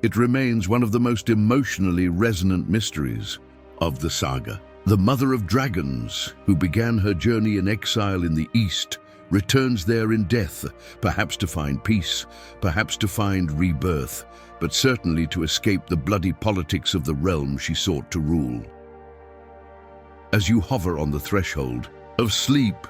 it remains one of the most emotionally resonant mysteries of the saga. The Mother of Dragons, who began her journey in exile in the East, returns there in death, perhaps to find peace, perhaps to find rebirth, but certainly to escape the bloody politics of the realm she sought to rule. As you hover on the threshold of sleep,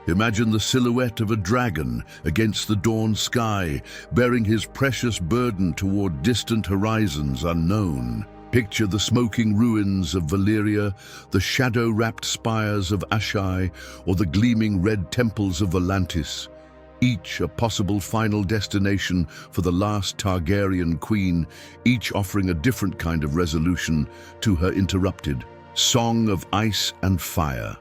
imagine the silhouette of a dragon against the dawn sky, bearing his precious burden toward distant horizons unknown. Picture the smoking ruins of Valyria, the shadow-wrapped spires of Asshai, or the gleaming red temples of Volantis, each a possible final destination for the last Targaryen queen, each offering a different kind of resolution to her interrupted Song of Ice and Fire.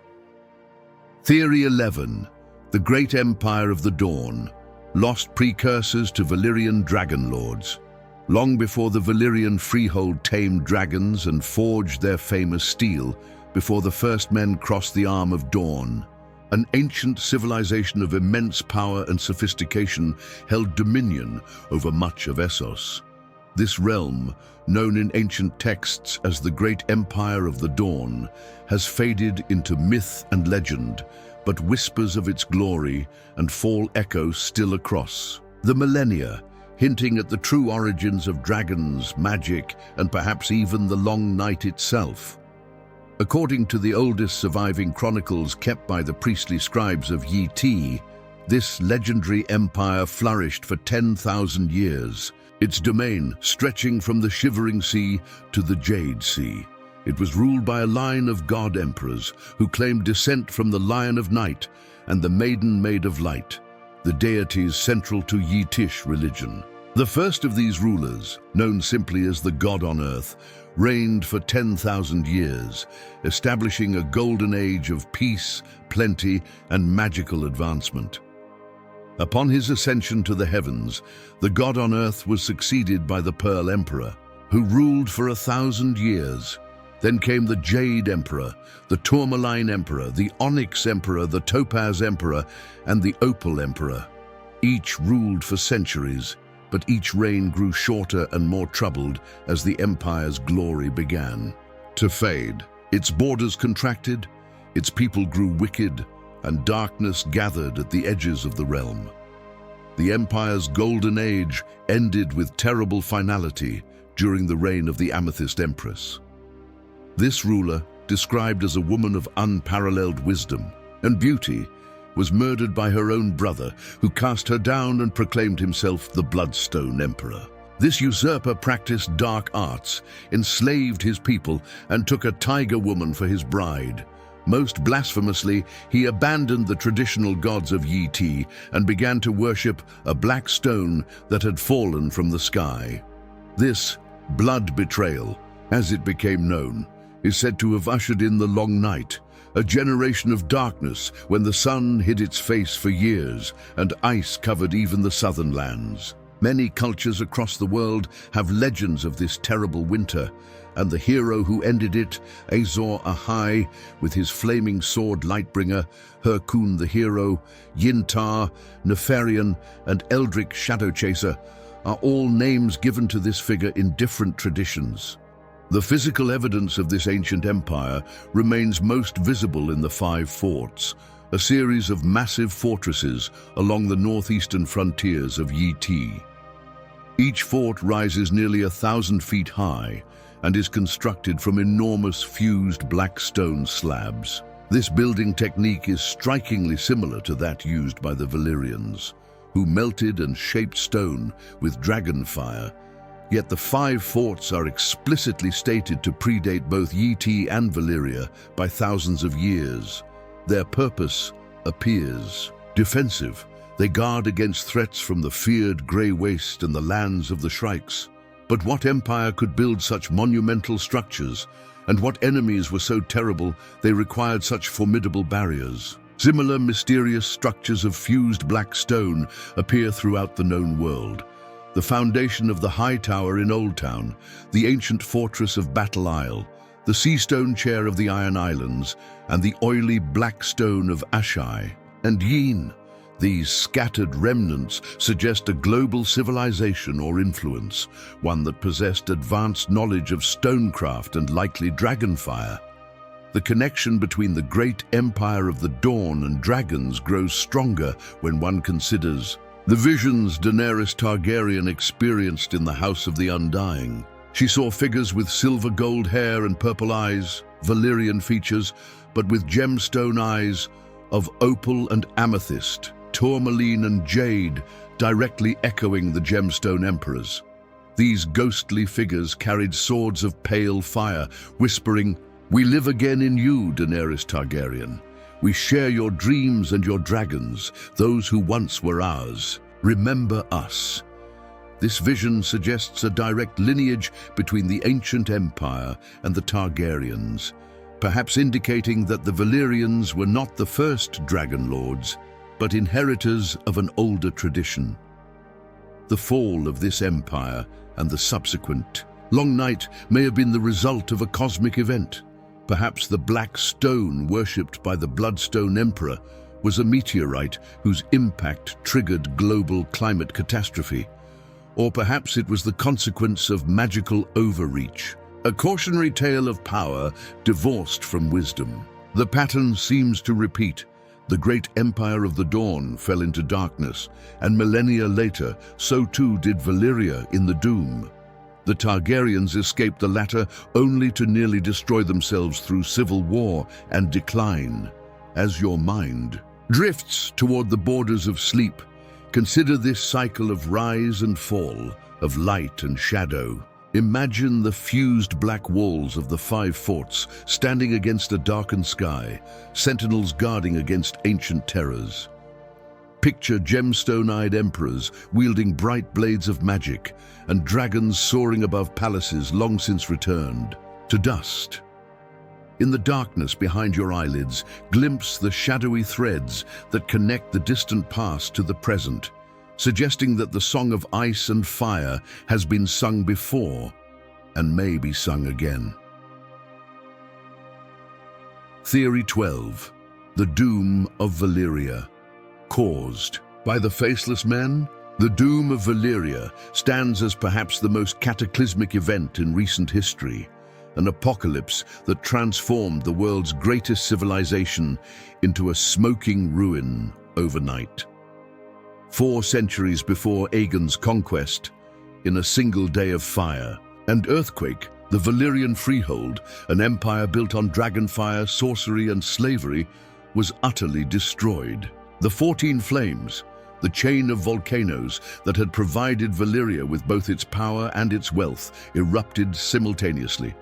Theory 11. The Great Empire of the Dawn. Lost precursors to Valyrian dragon lords. Long before the Valyrian freehold tamed dragons and forged their famous steel, before the first men crossed the Arm of Dawn, an ancient civilization of immense power and sophistication held dominion over much of Essos. This realm, known in ancient texts as the Great Empire of the Dawn, has faded into myth and legend, but whispers of its glory and fall echo still across the millennia, hinting at the true origins of dragons, magic, and perhaps even the Long Night itself. According to the oldest surviving chronicles kept by the priestly scribes of Yi Ti, this legendary empire flourished for 10,000 years, its domain stretching from the Shivering Sea to the Jade Sea. It was ruled by a line of god-emperors who claimed descent from the Lion of Night and the Maiden Maid of Light, the deities central to Yi Tish religion. The first of these rulers, known simply as the God on Earth, reigned for 10,000 years, establishing a golden age of peace, plenty, and magical advancement. Upon his ascension to the heavens, the God on Earth was succeeded by the Pearl Emperor, who ruled for 1,000 years. Then came the Jade Emperor, the Tourmaline Emperor, the Onyx Emperor, the Topaz Emperor, and the Opal Emperor. Each ruled for centuries, but each reign grew shorter and more troubled as the empire's glory began to fade. Its borders contracted, its people grew wicked, and darkness gathered at the edges of the realm. The empire's golden age ended with terrible finality during the reign of the Amethyst Empress. This ruler, described as a woman of unparalleled wisdom and beauty, was murdered by her own brother, who cast her down and proclaimed himself the Bloodstone Emperor. This usurper practiced dark arts, enslaved his people, and took a tiger woman for his bride. Most blasphemously, he abandoned the traditional gods of Yi Ti and began to worship a black stone that had fallen from the sky. This blood betrayal, as it became known, is said to have ushered in the Long Night, a generation of darkness when the sun hid its face for years and ice covered even the southern lands. Many cultures across the world have legends of this terrible winter, and the hero who ended it, Azor Ahai, with his flaming sword Lightbringer, Hurkun the hero, Yintar, Nefarian, and Eldrick Shadowchaser, are all names given to this figure in different traditions. The physical evidence of this ancient empire remains most visible in the Five Forts, a series of massive fortresses along the northeastern frontiers of Yi Ti. Each fort rises nearly 1,000 feet high and is constructed from enormous fused black stone slabs. This building technique is strikingly similar to that used by the Valyrians, who melted and shaped stone with dragon fire. Yet the Five Forts are explicitly stated to predate both Yi Ti and Valyria by thousands of years. Their purpose appears defensive. They guard against threats from the feared Grey Waste and the lands of the Shrikes. But what empire could build such monumental structures, and what enemies were so terrible they required such formidable barriers? Similar mysterious structures of fused black stone appear throughout the known world. The foundation of the High Tower in Old Town, the ancient fortress of Battle Isle, the Seastone Chair of the Iron Islands, and the oily black stone of Ashai and Yin. These scattered remnants suggest a global civilization or influence, one that possessed advanced knowledge of stonecraft and likely dragonfire. The connection between the great empire of the Dawn and dragons grows stronger when one considers the visions Daenerys Targaryen experienced in the House of the Undying. She saw figures with silver-gold hair and purple eyes, Valyrian features, but with gemstone eyes of opal and amethyst, tourmaline and jade, directly echoing the gemstone emperors. These ghostly figures carried swords of pale fire, whispering, "We live again in you, Daenerys Targaryen. We share your dreams and your dragons, those who once were ours. Remember us." This vision suggests a direct lineage between the ancient empire and the Targaryens, perhaps indicating that the Valyrians were not the first dragon lords, but inheritors of an older tradition. The fall of this empire and the subsequent Long Night may have been the result of a cosmic event. Perhaps the black stone worshipped by the Bloodstone Emperor was a meteorite whose impact triggered global climate catastrophe. Or perhaps it was the consequence of magical overreach, a cautionary tale of power divorced from wisdom. The pattern seems to repeat. The great empire of the Dawn fell into darkness, and millennia later, so too did Valyria in the Doom. The Targaryens escaped the latter only to nearly destroy themselves through civil war and decline. As your mind drifts toward the borders of sleep, consider this cycle of rise and fall, of light and shadow. Imagine the fused black walls of the 5 forts standing against a darkened sky, sentinels guarding against ancient terrors. Picture gemstone-eyed emperors wielding bright blades of magic and dragons soaring above palaces long since returned to dust. In the darkness behind your eyelids, glimpse the shadowy threads that connect the distant past to the present, suggesting that the song of ice and fire has been sung before and may be sung again. Theory 12. The Doom of Valyria. Caused by the Faceless Men, the Doom of Valyria stands as perhaps the most cataclysmic event in recent history, an apocalypse that transformed the world's greatest civilization into a smoking ruin overnight. 4 centuries before Aegon's conquest, in a single day of fire and earthquake, the Valyrian Freehold, an empire built on dragonfire, sorcery, and slavery, was utterly destroyed. The 14 Flames, the chain of volcanoes that had provided Valyria with both its power and its wealth, erupted simultaneously.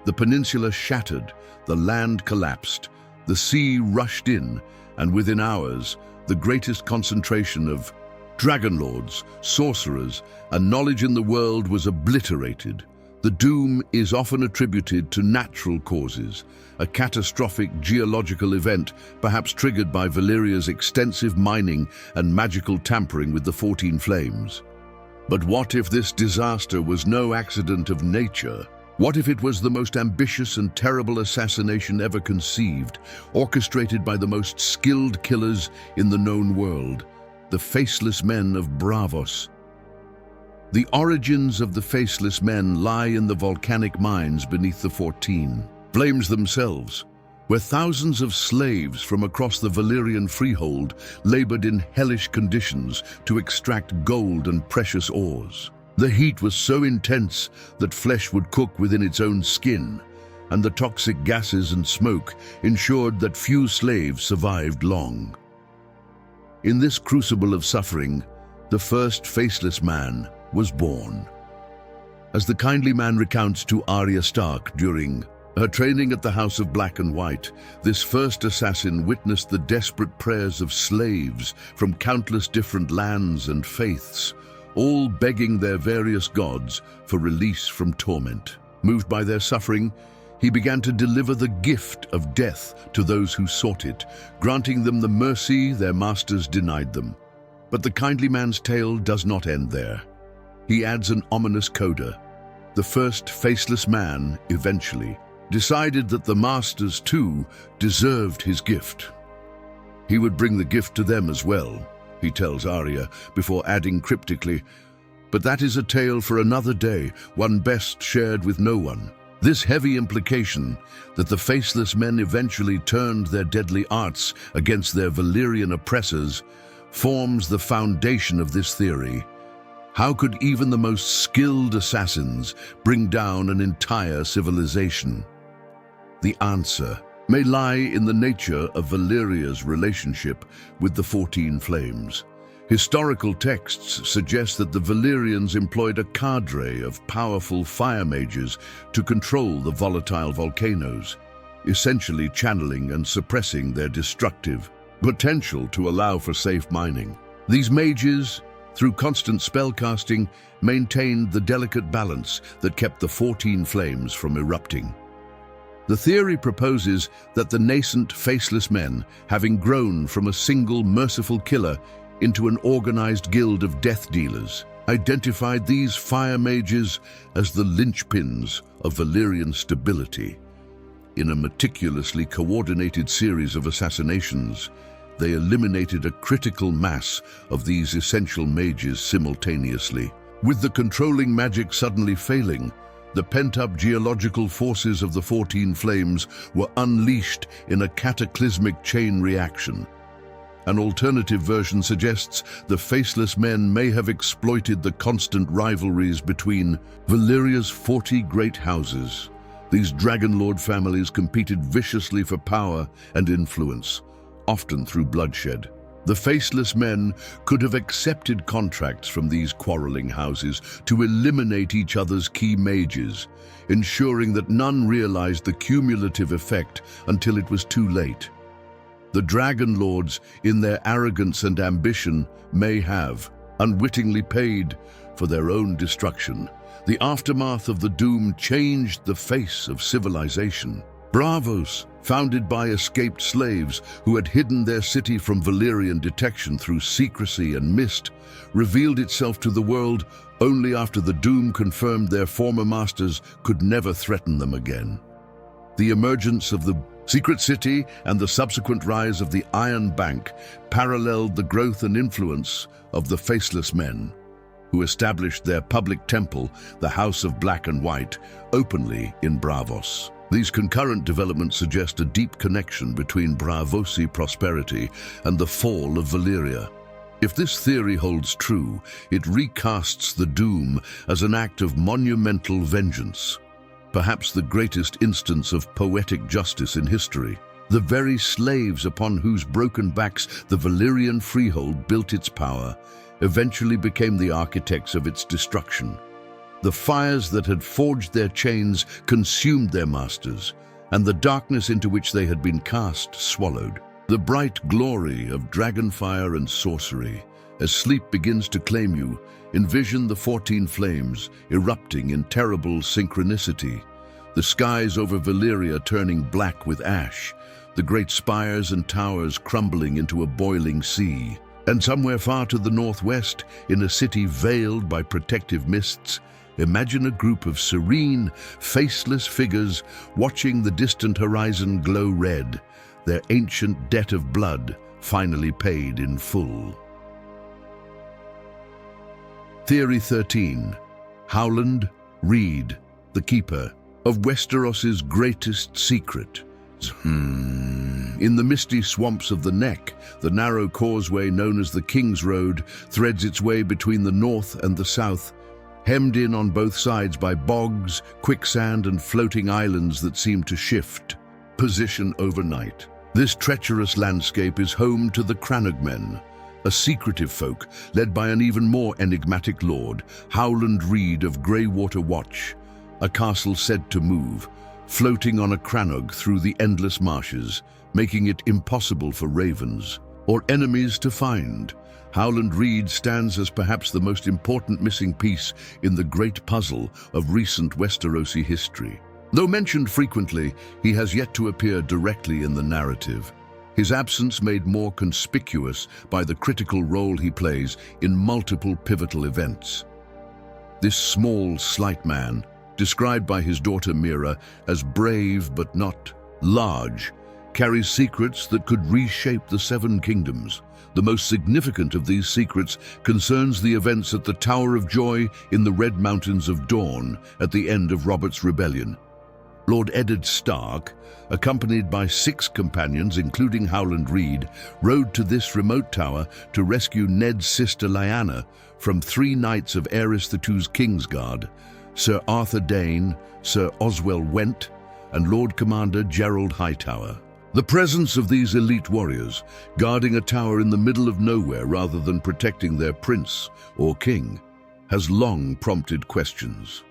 The peninsula shattered, the land collapsed, the sea rushed in, and within hours, the greatest concentration of dragonlords, sorcerers, and knowledge in the world was obliterated. The doom is often attributed to natural causes, a catastrophic geological event perhaps triggered by Valyria's extensive mining and magical tampering with the 14 Flames. But what if this disaster was no accident of nature? What if it was the most ambitious and terrible assassination ever conceived, orchestrated by the most skilled killers in the known world, the Faceless Men of Braavos? The origins of the Faceless Men lie in the volcanic mines beneath the 14 Flames themselves, where thousands of slaves from across the Valyrian Freehold labored in hellish conditions to extract gold and precious ores. The heat was so intense that flesh would cook within its own skin, and the toxic gases and smoke ensured that few slaves survived long. In this crucible of suffering, the first Faceless Man was born. As the kindly man recounts to Arya Stark during her training at the House of Black and White, this first assassin witnessed the desperate prayers of slaves from countless different lands and faiths, all begging their various gods for release from torment. Moved by their suffering, he began to deliver the gift of death to those who sought it, granting them the mercy their masters denied them. But the kindly man's tale does not end there. He adds an ominous coda. The first Faceless Man, eventually, decided that the masters, too, deserved his gift. He would bring the gift to them as well, he tells Arya, before adding cryptically, "But that is a tale for another day, one best shared with no one." This heavy implication that the Faceless Men eventually turned their deadly arts against their Valyrian oppressors forms the foundation of this theory. How could even the most skilled assassins bring down an entire civilization? The answer may lie in the nature of Valyria's relationship with the 14 Flames. Historical texts suggest that the Valyrians employed a cadre of powerful fire mages to control the volatile volcanoes, essentially channeling and suppressing their destructive potential to allow for safe mining. These mages, through constant spellcasting, maintained the delicate balance that kept the 14 Flames from erupting. The theory proposes that the nascent Faceless Men, having grown from a single merciful killer into an organized guild of death dealers, identified these fire mages as the linchpins of Valyrian stability. In a meticulously coordinated series of assassinations, they eliminated a critical mass of these essential mages simultaneously. With the controlling magic suddenly failing, the pent-up geological forces of the 14 Flames were unleashed in a cataclysmic chain reaction. An alternative version suggests the Faceless Men may have exploited the constant rivalries between Valeria's 40 great houses. These Dragonlord families competed viciously for power and influence, often through bloodshed. The Faceless Men could have accepted contracts from these quarreling houses to eliminate each other's key mages, ensuring that none realized the cumulative effect until it was too late. The Dragonlords, in their arrogance and ambition, may have unwittingly paid for their own destruction. The aftermath of the Doom changed the face of civilization. Braavos, founded by escaped slaves who had hidden their city from Valyrian detection through secrecy and mist, revealed itself to the world only after the Doom confirmed their former masters could never threaten them again. The emergence of the Secret City and the subsequent rise of the Iron Bank paralleled the growth and influence of the Faceless Men, who established their public temple, the House of Black and White, openly in Braavos. These concurrent developments suggest a deep connection between Braavosi prosperity and the fall of Valyria. If this theory holds true, it recasts the Doom as an act of monumental vengeance, perhaps the greatest instance of poetic justice in history. The very slaves upon whose broken backs the Valyrian freehold built its power eventually became the architects of its destruction. The fires that had forged their chains consumed their masters, and the darkness into which they had been cast swallowed. The bright glory of dragonfire and sorcery. As sleep begins to claim you, envision the 14 Flames erupting in terrible synchronicity, the skies over Valyria turning black with ash, the great spires and towers crumbling into a boiling sea. And somewhere far to the northwest, in a city veiled by protective mists, imagine a group of serene, faceless figures watching the distant horizon glow red, their ancient debt of blood finally paid in full. Theory 13. Howland Reed, the keeper of Westeros's greatest secret. In the misty swamps of the Neck, the narrow causeway known as the King's Road threads its way between the north and the south, hemmed in on both sides by bogs, quicksand, and floating islands that seem to shift position overnight. This treacherous landscape is home to the Crannogmen, a secretive folk led by an even more enigmatic lord, Howland Reed of Greywater Watch, a castle said to move, floating on a crannog through the endless marshes, making it impossible for ravens or enemies to find. Howland Reed stands as perhaps the most important missing piece in the great puzzle of recent Westerosi history. Though mentioned frequently, he has yet to appear directly in the narrative. His absence made more conspicuous by the critical role he plays in multiple pivotal events. This small, slight man, described by his daughter Mira as brave but not large, carries secrets that could reshape the Seven Kingdoms. The most significant of these secrets concerns the events at the Tower of Joy in the Red Mountains of Dorne at the end of Robert's Rebellion. Lord Eddard Stark, accompanied by 6 companions, including Howland Reed, rode to this remote tower to rescue Ned's sister Lyanna from 3 knights of Aerys II's Kingsguard, Sir Arthur Dayne, Sir Oswell Went, and Lord Commander Gerald Hightower. The presence of these elite warriors, guarding a tower in the middle of nowhere rather than protecting their prince or king, has long prompted questions.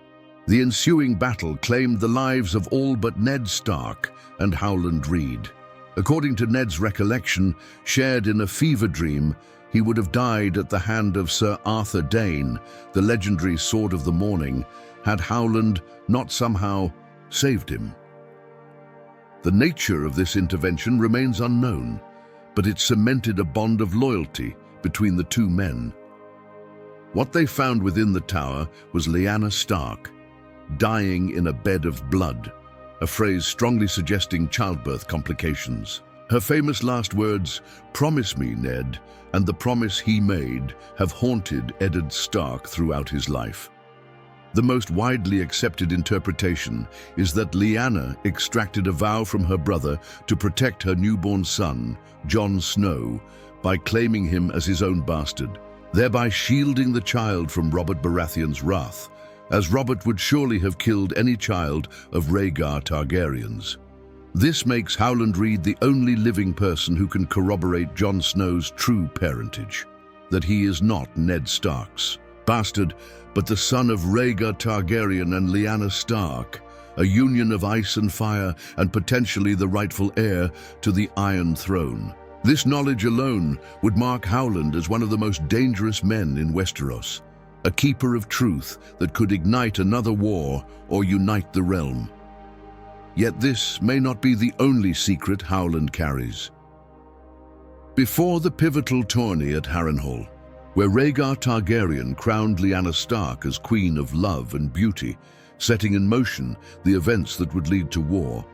The ensuing battle claimed the lives of all but Ned Stark and Howland Reed. According to Ned's recollection, shared in a fever dream, he would have died at the hand of Sir Arthur Dayne, the legendary Sword of the Morning, had Howland not somehow saved him. The nature of this intervention remains unknown, but it cemented a bond of loyalty between the 2 men. What they found within the tower was Lyanna Stark, dying in a bed of blood, a phrase strongly suggesting childbirth complications. Her famous last words, "Promise me, Ned," and the promise he made have haunted Eddard Stark throughout his life. The most widely accepted interpretation is that Lyanna extracted a vow from her brother to protect her newborn son, Jon Snow, by claiming him as his own bastard, thereby shielding the child from Robert Baratheon's wrath, as Robert would surely have killed any child of Rhaegar Targaryens. This makes Howland Reed the only living person who can corroborate Jon Snow's true parentage, that he is not Ned Stark's bastard, but the son of Rhaegar Targaryen and Lyanna Stark, a union of ice and fire and potentially the rightful heir to the Iron Throne. This knowledge alone would mark Howland as one of the most dangerous men in Westeros, a keeper of truth that could ignite another war or unite the realm. Yet this may not be the only secret Howland carries. Before the pivotal tourney at Harrenhal, where Rhaegar Targaryen crowned Lyanna Stark as Queen of Love and Beauty, setting in motion the events that would lead to war,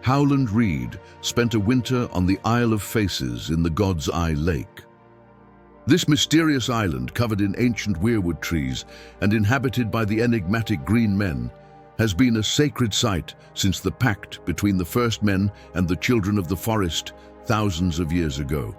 Howland Reed spent a winter on the Isle of Faces in the God's Eye Lake. This mysterious island, covered in ancient weirwood trees and inhabited by the enigmatic Green Men, has been a sacred site since the pact between the First Men and the Children of the Forest thousands of years ago.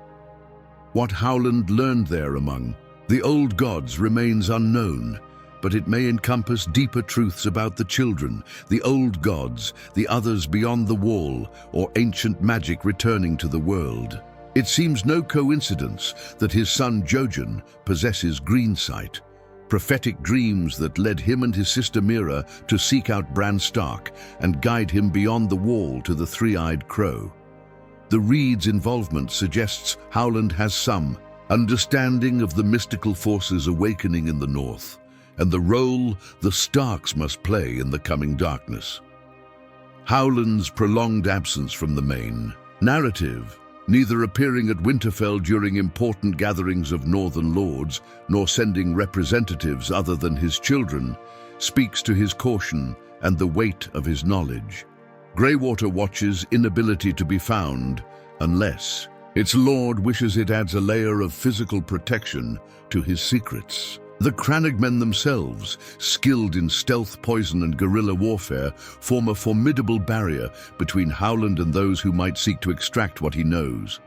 What Howland learned there among the old gods remains unknown, but it may encompass deeper truths about the children, the old gods, the others beyond the wall, or ancient magic returning to the world. It seems no coincidence that his son Jojen possesses green sight, prophetic dreams that led him and his sister Mira to seek out Bran Stark and guide him beyond the wall to the Three-Eyed Crow. The Reed's involvement suggests Howland has some understanding of the mystical forces awakening in the north, and the role the Starks must play in the coming darkness. Howland's prolonged absence from the main narrative, neither appearing at Winterfell during important gatherings of Northern Lords, nor sending representatives other than his children, speaks to his caution and the weight of his knowledge. Greywater Watch's inability to be found, unless its lord wishes it, adds a layer of physical protection to his secrets. The Crannogmen themselves, skilled in stealth, poison and guerrilla warfare, form a formidable barrier between Howland and those who might seek to extract what he knows.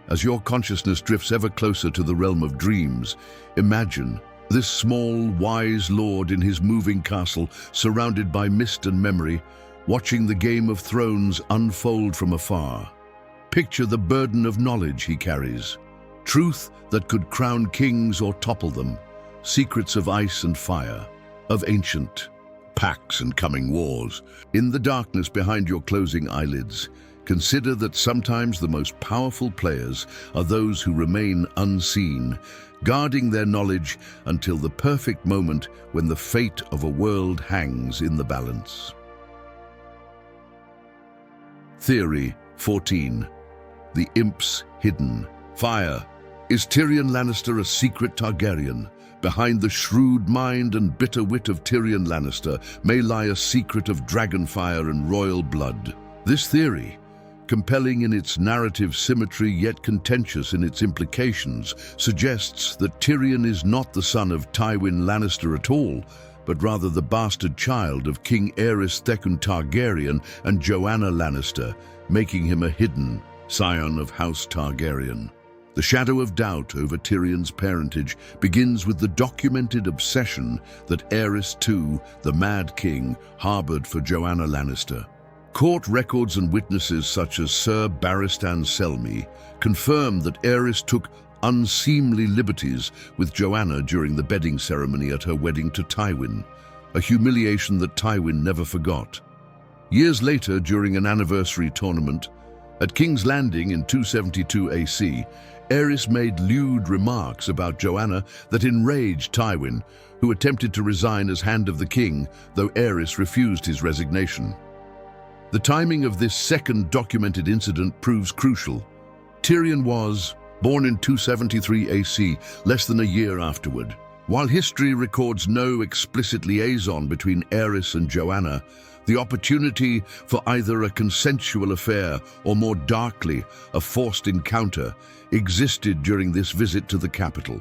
As your consciousness drifts ever closer to the realm of dreams, imagine this small, wise lord in his moving castle, surrounded by mist and memory, watching the Game of Thrones unfold from afar. Picture the burden of knowledge he carries, truth that could crown kings or topple them, secrets of ice and fire, of ancient pacts and coming wars. In the darkness behind your closing eyelids, consider that sometimes the most powerful players are those who remain unseen, guarding their knowledge until the perfect moment when the fate of a world hangs in the balance. Theory 14. The Imp's Hidden Fire. Is Tyrion Lannister a secret Targaryen? Behind the shrewd mind and bitter wit of Tyrion Lannister may lie a secret of dragonfire and royal blood. This theory, compelling in its narrative symmetry yet contentious in its implications, suggests that Tyrion is not the son of Tywin Lannister at all, but rather the bastard child of King Aerys Thekun Targaryen and Joanna Lannister, making him a hidden scion of House Targaryen. The shadow of doubt over Tyrion's parentage begins with the documented obsession that Aerys II, the Mad King, harbored for Joanna Lannister. Court records and witnesses such as Sir Barristan Selmy confirm that Aerys took unseemly liberties with Joanna during the bedding ceremony at her wedding to Tywin, a humiliation that Tywin never forgot. Years later, during an anniversary tournament, at King's Landing in 272 AC, Aerys made lewd remarks about Joanna that enraged Tywin, who attempted to resign as Hand of the King, though Aerys refused his resignation. The timing of this second documented incident proves crucial. Tyrion was born in 273 AC, less than a year afterward. While history records no explicit liaison between Aerys and Joanna, the opportunity for either a consensual affair or, more darkly, a forced encounter existed during this visit to the capital.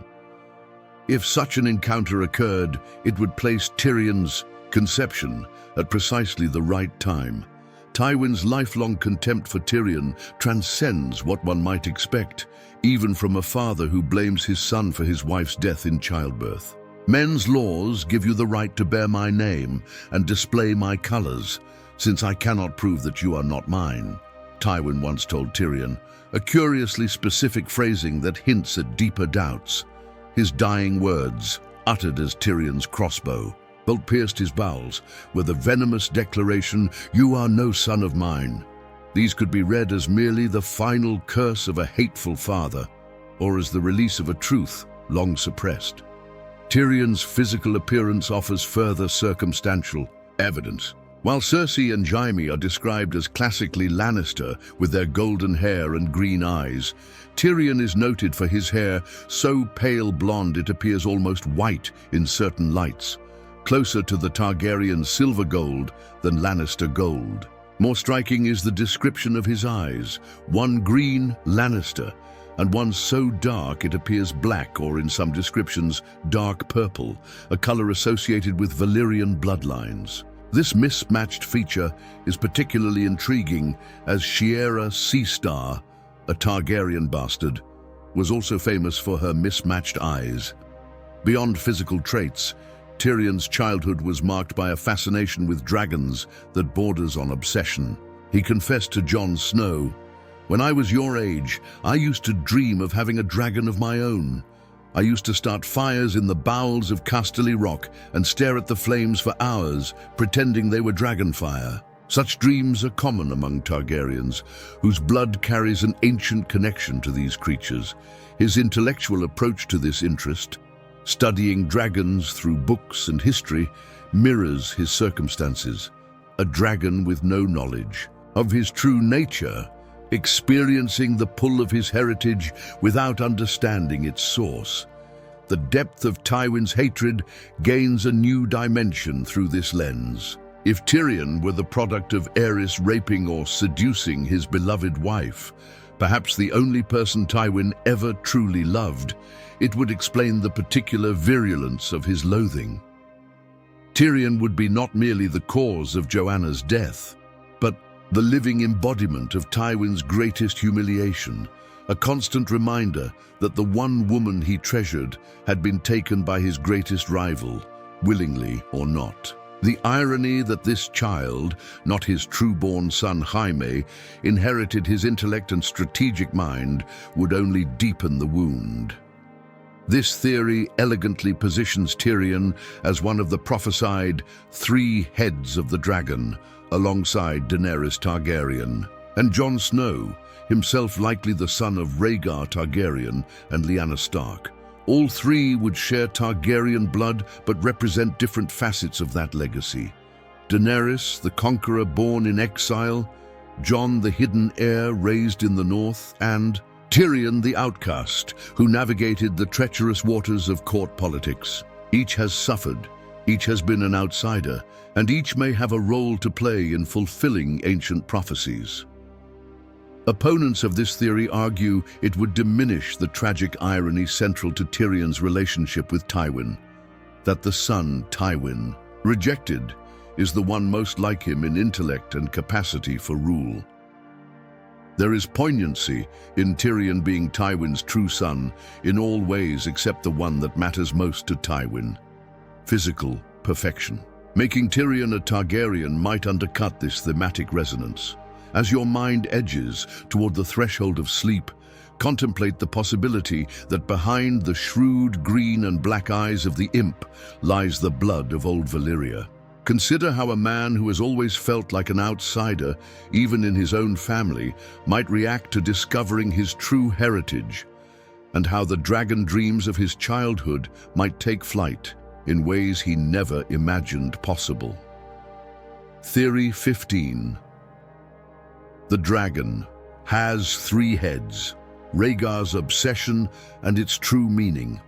If such an encounter occurred, it would place Tyrion's conception at precisely the right time. Tywin's lifelong contempt for Tyrion transcends what one might expect, even from a father who blames his son for his wife's death in childbirth. Men's laws give you the right to bear my name and display my colors, since I cannot prove that you are not mine, Tywin once told Tyrion, a curiously specific phrasing that hints at deeper doubts. His dying words, uttered as Tyrion's crossbow, bolt pierced his bowels with a venomous declaration, "You are no son of mine." These could be read as merely the final curse of a hateful father, or as the release of a truth long suppressed. Tyrion's physical appearance offers further circumstantial evidence. While Cersei and Jaime are described as classically Lannister with their golden hair and green eyes, Tyrion is noted for his hair so pale blonde it appears almost white in certain lights, closer to the Targaryen silver gold than Lannister gold. More striking is the description of his eyes, one green Lannister, and one so dark it appears black, or in some descriptions, dark purple, a color associated with Valyrian bloodlines. This mismatched feature is particularly intriguing as Shiera Seastar, a Targaryen bastard, was also famous for her mismatched eyes. Beyond physical traits, Tyrion's childhood was marked by a fascination with dragons that borders on obsession. He confessed to Jon Snow, "When I was your age, I used to dream of having a dragon of my own. I used to start fires in the bowels of Casterly Rock and stare at the flames for hours, pretending they were dragon fire." Such dreams are common among Targaryens, whose blood carries an ancient connection to these creatures. His intellectual approach to this interest, studying dragons through books and history, mirrors his circumstances. A dragon with no knowledge of his true nature, experiencing the pull of his heritage without understanding its source. The depth of Tywin's hatred gains a new dimension through this lens. If Tyrion were the product of Aerys raping or seducing his beloved wife, perhaps the only person Tywin ever truly loved, it would explain the particular virulence of his loathing. Tyrion would be not merely the cause of Joanna's death, but the living embodiment of Tywin's greatest humiliation, a constant reminder that the one woman he treasured had been taken by his greatest rival, willingly or not. The irony that this child, not his true-born son Jaime, inherited his intellect and strategic mind would only deepen the wound. This theory elegantly positions Tyrion as one of the prophesied three heads of the dragon, alongside Daenerys Targaryen, and Jon Snow, himself likely the son of Rhaegar Targaryen and Lyanna Stark. All three would share Targaryen blood but represent different facets of that legacy. Daenerys, the conqueror born in exile, Jon, the hidden heir raised in the north, and Tyrion, the outcast, who navigated the treacherous waters of court politics. Each has suffered, each has been an outsider, and each may have a role to play in fulfilling ancient prophecies. Opponents of this theory argue it would diminish the tragic irony central to Tyrion's relationship with Tywin, that the son, Tywin, rejected, is the one most like him in intellect and capacity for rule. There is poignancy in Tyrion being Tywin's true son in all ways except the one that matters most to Tywin: physical perfection. Making Tyrion a Targaryen might undercut this thematic resonance. As your mind edges toward the threshold of sleep, contemplate the possibility that behind the shrewd green and black eyes of the imp lies the blood of old Valyria. Consider how a man who has always felt like an outsider, even in his own family, might react to discovering his true heritage, and how the dragon dreams of his childhood might take flight in ways he never imagined possible. Theory 15. The dragon has three heads, Rhaegar's obsession and its true meaning.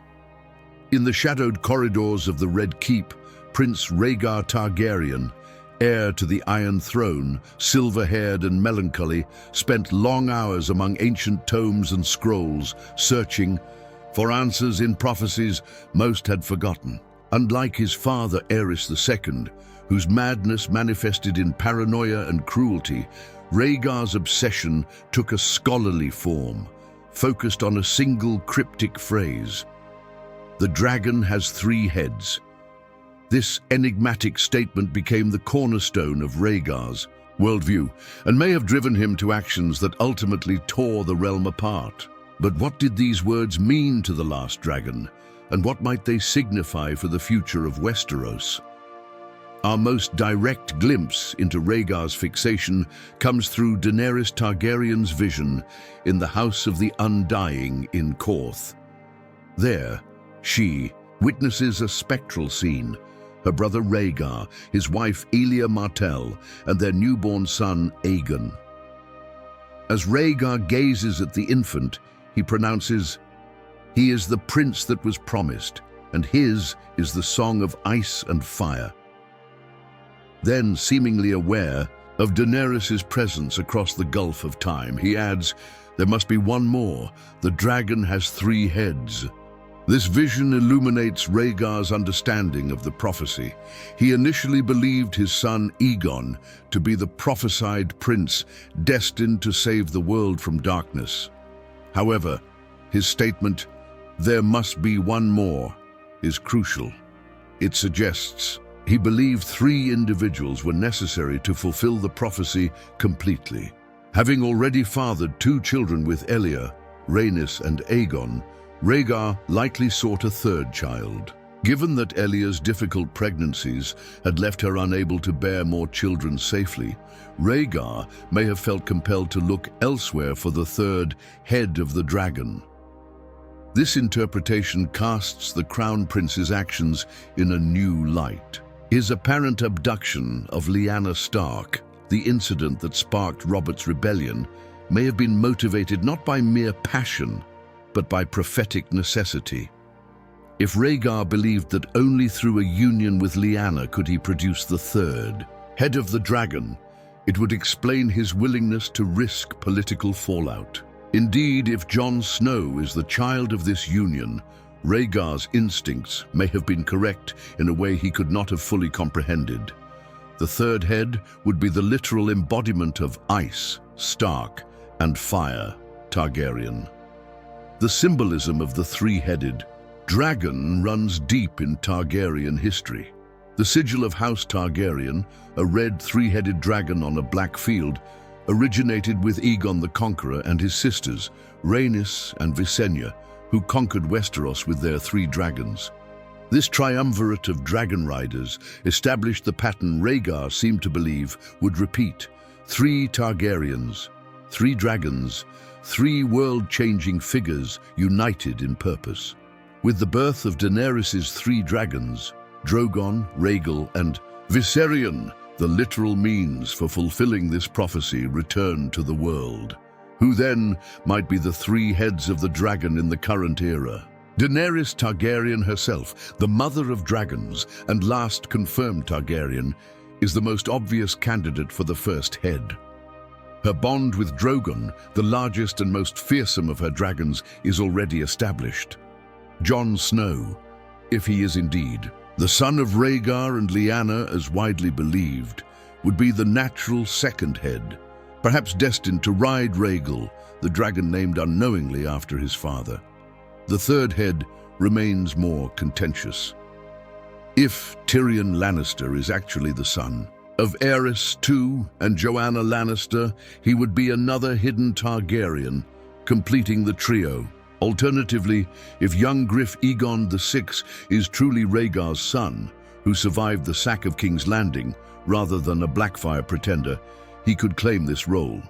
In the shadowed corridors of the Red Keep, Prince Rhaegar Targaryen, heir to the Iron Throne, silver-haired and melancholy, spent long hours among ancient tomes and scrolls, searching for answers in prophecies most had forgotten. Unlike his father Aerys II, whose madness manifested in paranoia and cruelty, Rhaegar's obsession took a scholarly form, focused on a single cryptic phrase: "The dragon has 3 heads." This enigmatic statement became the cornerstone of Rhaegar's worldview and may have driven him to actions that ultimately tore the realm apart. But what did these words mean to the last dragon, and what might they signify for the future of Westeros? Our most direct glimpse into Rhaegar's fixation comes through Daenerys Targaryen's vision in the House of the Undying in Korth. There, she witnesses a spectral scene: her brother Rhaegar, his wife Elia Martell, and their newborn son Aegon. As Rhaegar gazes at the infant, he pronounces, "He is the prince that was promised, and his is the song of ice and fire." Then, seemingly aware of Daenerys' presence across the gulf of time, he adds, "There must be one more. The dragon has 3 heads." This vision illuminates Rhaegar's understanding of the prophecy. He initially believed his son Aegon to be the prophesied prince destined to save the world from darkness. However, his statement, "There must be one more," is crucial. It suggests he believed 3 individuals were necessary to fulfill the prophecy completely. Having already fathered 2 children with Elia, Rhaenys and Aegon, Rhaegar likely sought a 3rd child. Given that Elia's difficult pregnancies had left her unable to bear more children safely, Rhaegar may have felt compelled to look elsewhere for the 3rd head of the dragon. This interpretation casts the Crown Prince's actions in a new light. His apparent abduction of Lyanna Stark, the incident that sparked Robert's rebellion, may have been motivated not by mere passion, but by prophetic necessity. If Rhaegar believed that only through a union with Lyanna could he produce the 3rd head of the dragon, it would explain his willingness to risk political fallout. Indeed, if Jon Snow is the child of this union, Rhaegar's instincts may have been correct in a way he could not have fully comprehended. The 3rd head would be the literal embodiment of ice, Stark, and fire, Targaryen. The symbolism of the 3-headed dragon runs deep in Targaryen history. The sigil of House Targaryen, a red 3-headed dragon on a black field, originated with Aegon the Conqueror and his sisters, Rhaenys and Visenya, who conquered Westeros with their 3 dragons. This triumvirate of dragon riders established the pattern Rhaegar seemed to believe would repeat: 3 Targaryens, 3 dragons, 3 world-changing figures united in purpose. With the birth of Daenerys' 3 dragons, Drogon, Rhaegal, and Viserion, the literal means for fulfilling this prophecy returned to the world. Who then might be the 3 heads of the dragon in the current era? Daenerys Targaryen herself, the mother of dragons and last confirmed Targaryen, is the most obvious candidate for the 1st head. Her bond with Drogon, the largest and most fearsome of her dragons, is already established. Jon Snow, if he is indeed the son of Rhaegar and Lyanna as widely believed, would be the natural 2nd head, perhaps destined to ride Rhaegal, the dragon named unknowingly after his father. The 3rd head remains more contentious. If Tyrion Lannister is actually the son of Aerys II and Joanna Lannister, he would be another hidden Targaryen, completing the trio. Alternatively, if young Griff Aegon VI is truly Rhaegar's son, who survived the sack of King's Landing rather than a Blackfyre pretender, he could claim this role.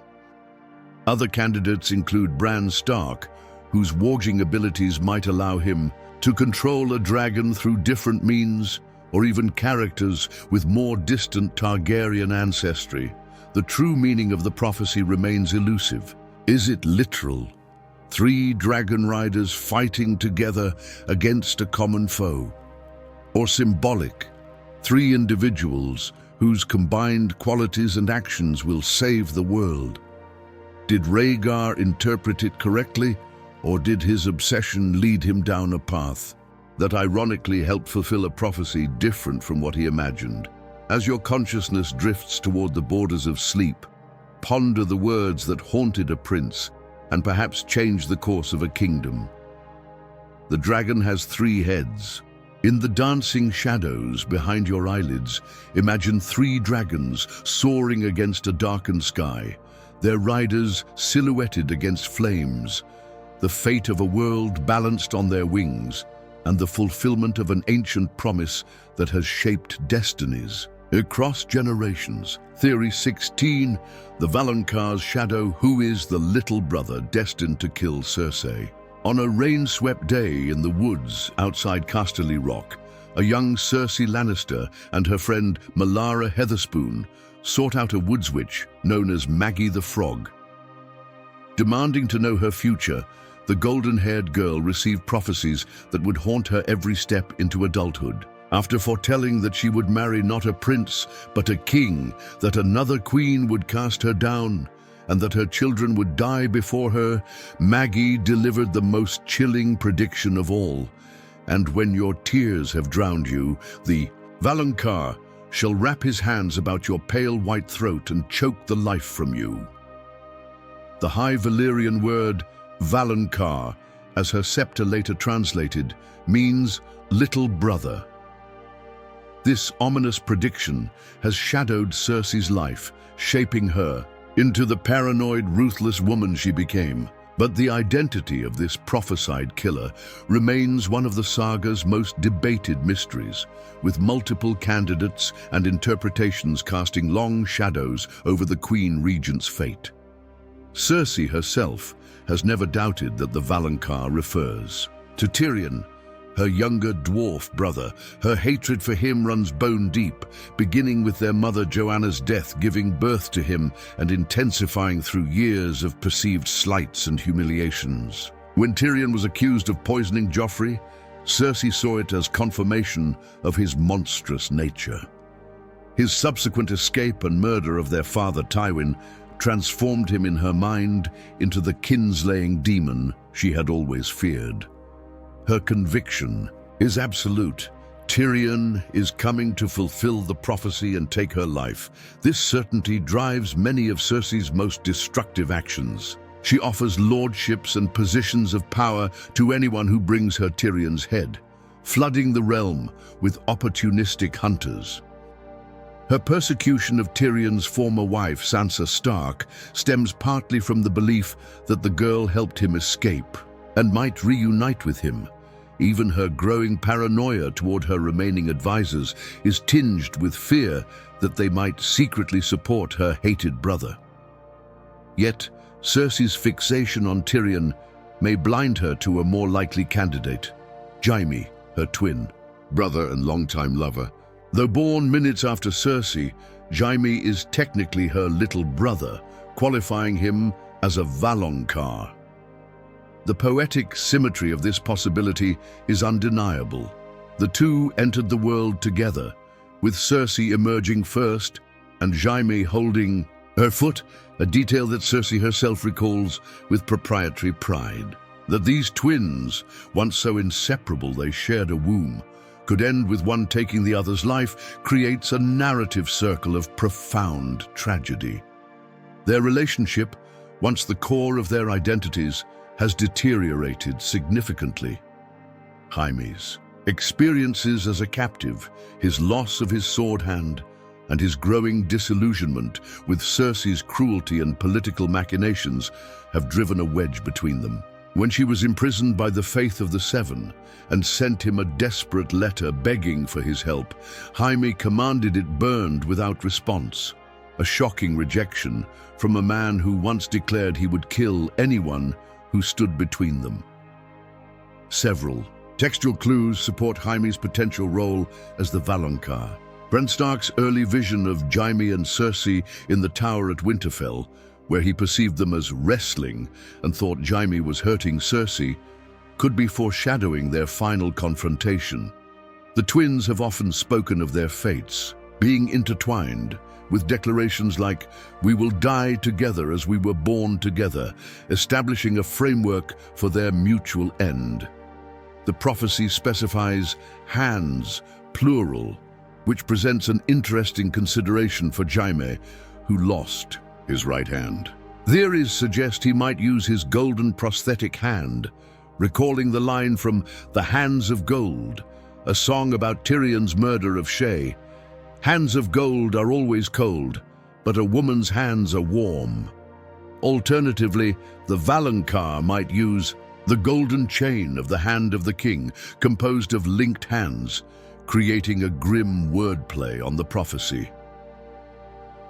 Other candidates include Bran Stark, whose warging abilities might allow him to control a dragon through different means, or even characters with more distant Targaryen ancestry. The true meaning of the prophecy remains elusive. Is it literal, Three dragon riders fighting together against a common foe. Or symbolic, three individuals whose combined qualities and actions will save the world. Did Rhaegar interpret it correctly, or did his obsession lead him down a path that ironically helped fulfill a prophecy different from what he imagined? As your consciousness drifts toward the borders of sleep, ponder the words that haunted a prince and perhaps changed the course of a kingdom. The dragon has three heads. In the dancing shadows behind your eyelids, imagine three dragons soaring against a darkened sky, their riders silhouetted against flames, the fate of a world balanced on their wings, and the fulfillment of an ancient promise that has shaped destinies across generations. Theory 16, the Valonqar's shadow, who is the little brother destined to kill Cersei. On a rain-swept day in the woods outside Casterly Rock, a young Cersei Lannister and her friend Melara Heatherspoon sought out a woods witch known as Maggie the Frog. Demanding to know her future, the golden-haired girl received prophecies that would haunt her every step into adulthood. After foretelling that she would marry not a prince, but a king, that another queen would cast her down, and that her children would die before her, Maggie delivered the most chilling prediction of all. And when your tears have drowned you, the Valonqar shall wrap his hands about your pale white throat and choke the life from you. The High Valyrian word Valonqar, as her scepter later translated, means little brother. This ominous prediction has shadowed Cersei's life, shaping her into the paranoid, ruthless woman she became. But the identity of this prophesied killer remains one of the saga's most debated mysteries, with multiple candidates and interpretations casting long shadows over the Queen Regent's fate. Cersei herself has never doubted that the Valonqar refers to Tyrion, her younger dwarf brother. Her hatred for him runs bone deep, beginning with their mother Joanna's death, giving birth to him, and intensifying through years of perceived slights and humiliations. When Tyrion was accused of poisoning Joffrey, Cersei saw it as confirmation of his monstrous nature. His subsequent escape and murder of their father Tywin transformed him in her mind into the kinslaying demon she had always feared. Her conviction is absolute. Tyrion is coming to fulfill the prophecy and take her life. This certainty drives many of Cersei's most destructive actions. She offers lordships and positions of power to anyone who brings her Tyrion's head, flooding the realm with opportunistic hunters. Her persecution of Tyrion's former wife, Sansa Stark, stems partly from the belief that the girl helped him escape and might reunite with him. Even her growing paranoia toward her remaining advisors is tinged with fear that they might secretly support her hated brother. Yet, Cersei's fixation on Tyrion may blind her to a more likely candidate, Jaime, her twin brother and longtime lover. Though born minutes after Cersei, Jaime is technically her little brother, qualifying him as a Valonqar. The poetic symmetry of this possibility is undeniable. The two entered the world together, with Cersei emerging first and Jaime holding her foot, a detail that Cersei herself recalls with proprietary pride. That these twins, once so inseparable they shared a womb, could end with one taking the other's life creates a narrative circle of profound tragedy. Their relationship, once the core of their identities, has deteriorated significantly. Jaime's experiences as a captive, his loss of his sword hand, and his growing disillusionment with Cersei's cruelty and political machinations have driven a wedge between them. When she was imprisoned by the Faith of the Seven and sent him a desperate letter begging for his help, Jaime commanded it burned without response, a shocking rejection from a man who once declared he would kill anyone who stood between them. Several textual clues support Jaime's potential role as the Valonqar. Bran Stark's early vision of Jaime and Cersei in the tower at Winterfell, where he perceived them as wrestling and thought Jaime was hurting Cersei, could be foreshadowing their final confrontation. The twins have often spoken of their fates being intertwined, with declarations like, "We will die together as we were born together," establishing a framework for their mutual end. The prophecy specifies hands, plural, which presents an interesting consideration for Jaime, who lost his right hand. Theories suggest he might use his golden prosthetic hand, recalling the line from The Hands of Gold, a song about Tyrion's murder of Shae. Hands of gold are always cold, but a woman's hands are warm. Alternatively, the Valonqar might use the golden chain of the hand of the king, composed of linked hands, creating a grim wordplay on the prophecy.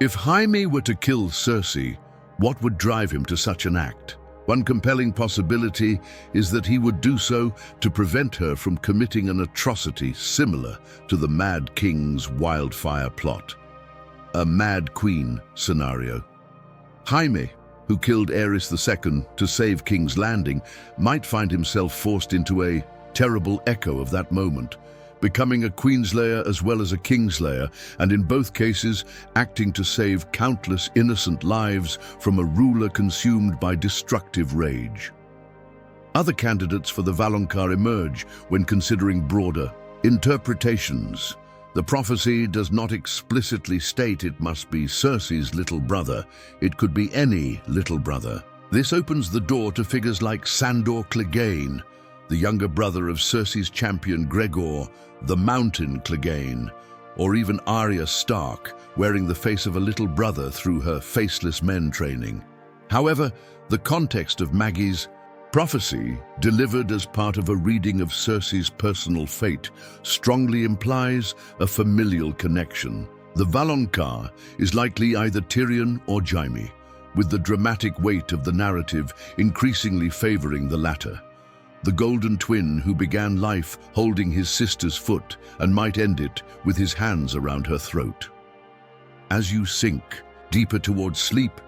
If Jaime were to kill Cersei, what would drive him to such an act? One compelling possibility is that he would do so to prevent her from committing an atrocity similar to the Mad King's wildfire plot. A Mad Queen scenario. Jaime, who killed Aerys II to save King's Landing, might find himself forced into a terrible echo of that moment, becoming a Queenslayer as well as a Kingslayer, and in both cases acting to save countless innocent lives from a ruler consumed by destructive rage. Other candidates for the Valonqar emerge when considering broader interpretations. The prophecy does not explicitly state it must be Cersei's little brother. It could be any little brother. This opens the door to figures like Sandor Clegane, the younger brother of Cersei's champion Gregor, the Mountain Clegane, or even Arya Stark, wearing the face of a little brother through her faceless men training. However, the context of Maggie's prophecy, delivered as part of a reading of Cersei's personal fate, strongly implies a familial connection. The Valonqar is likely either Tyrion or Jaime, with the dramatic weight of the narrative increasingly favoring the latter. The golden twin who began life holding his sister's foot and might end it with his hands around her throat. As you sink deeper towards sleep,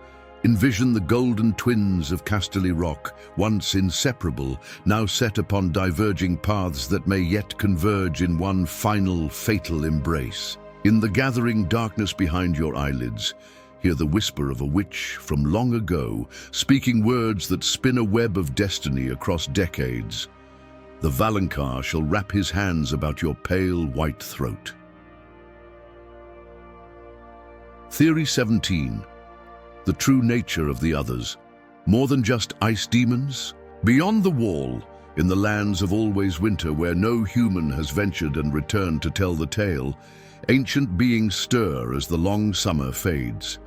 envision the golden twins of Casterly Rock, once inseparable, now set upon diverging paths that may yet converge in one final fatal embrace. In the gathering darkness behind your eyelids, hear the whisper of a witch from long ago, speaking words that spin a web of destiny across decades. The Valonqar shall wrap his hands about your pale white throat. Theory 17. The true nature of the others. More than just ice demons? Beyond the wall, in the lands of always winter where no human has ventured and returned to tell the tale, ancient beings stir as the long summer fades.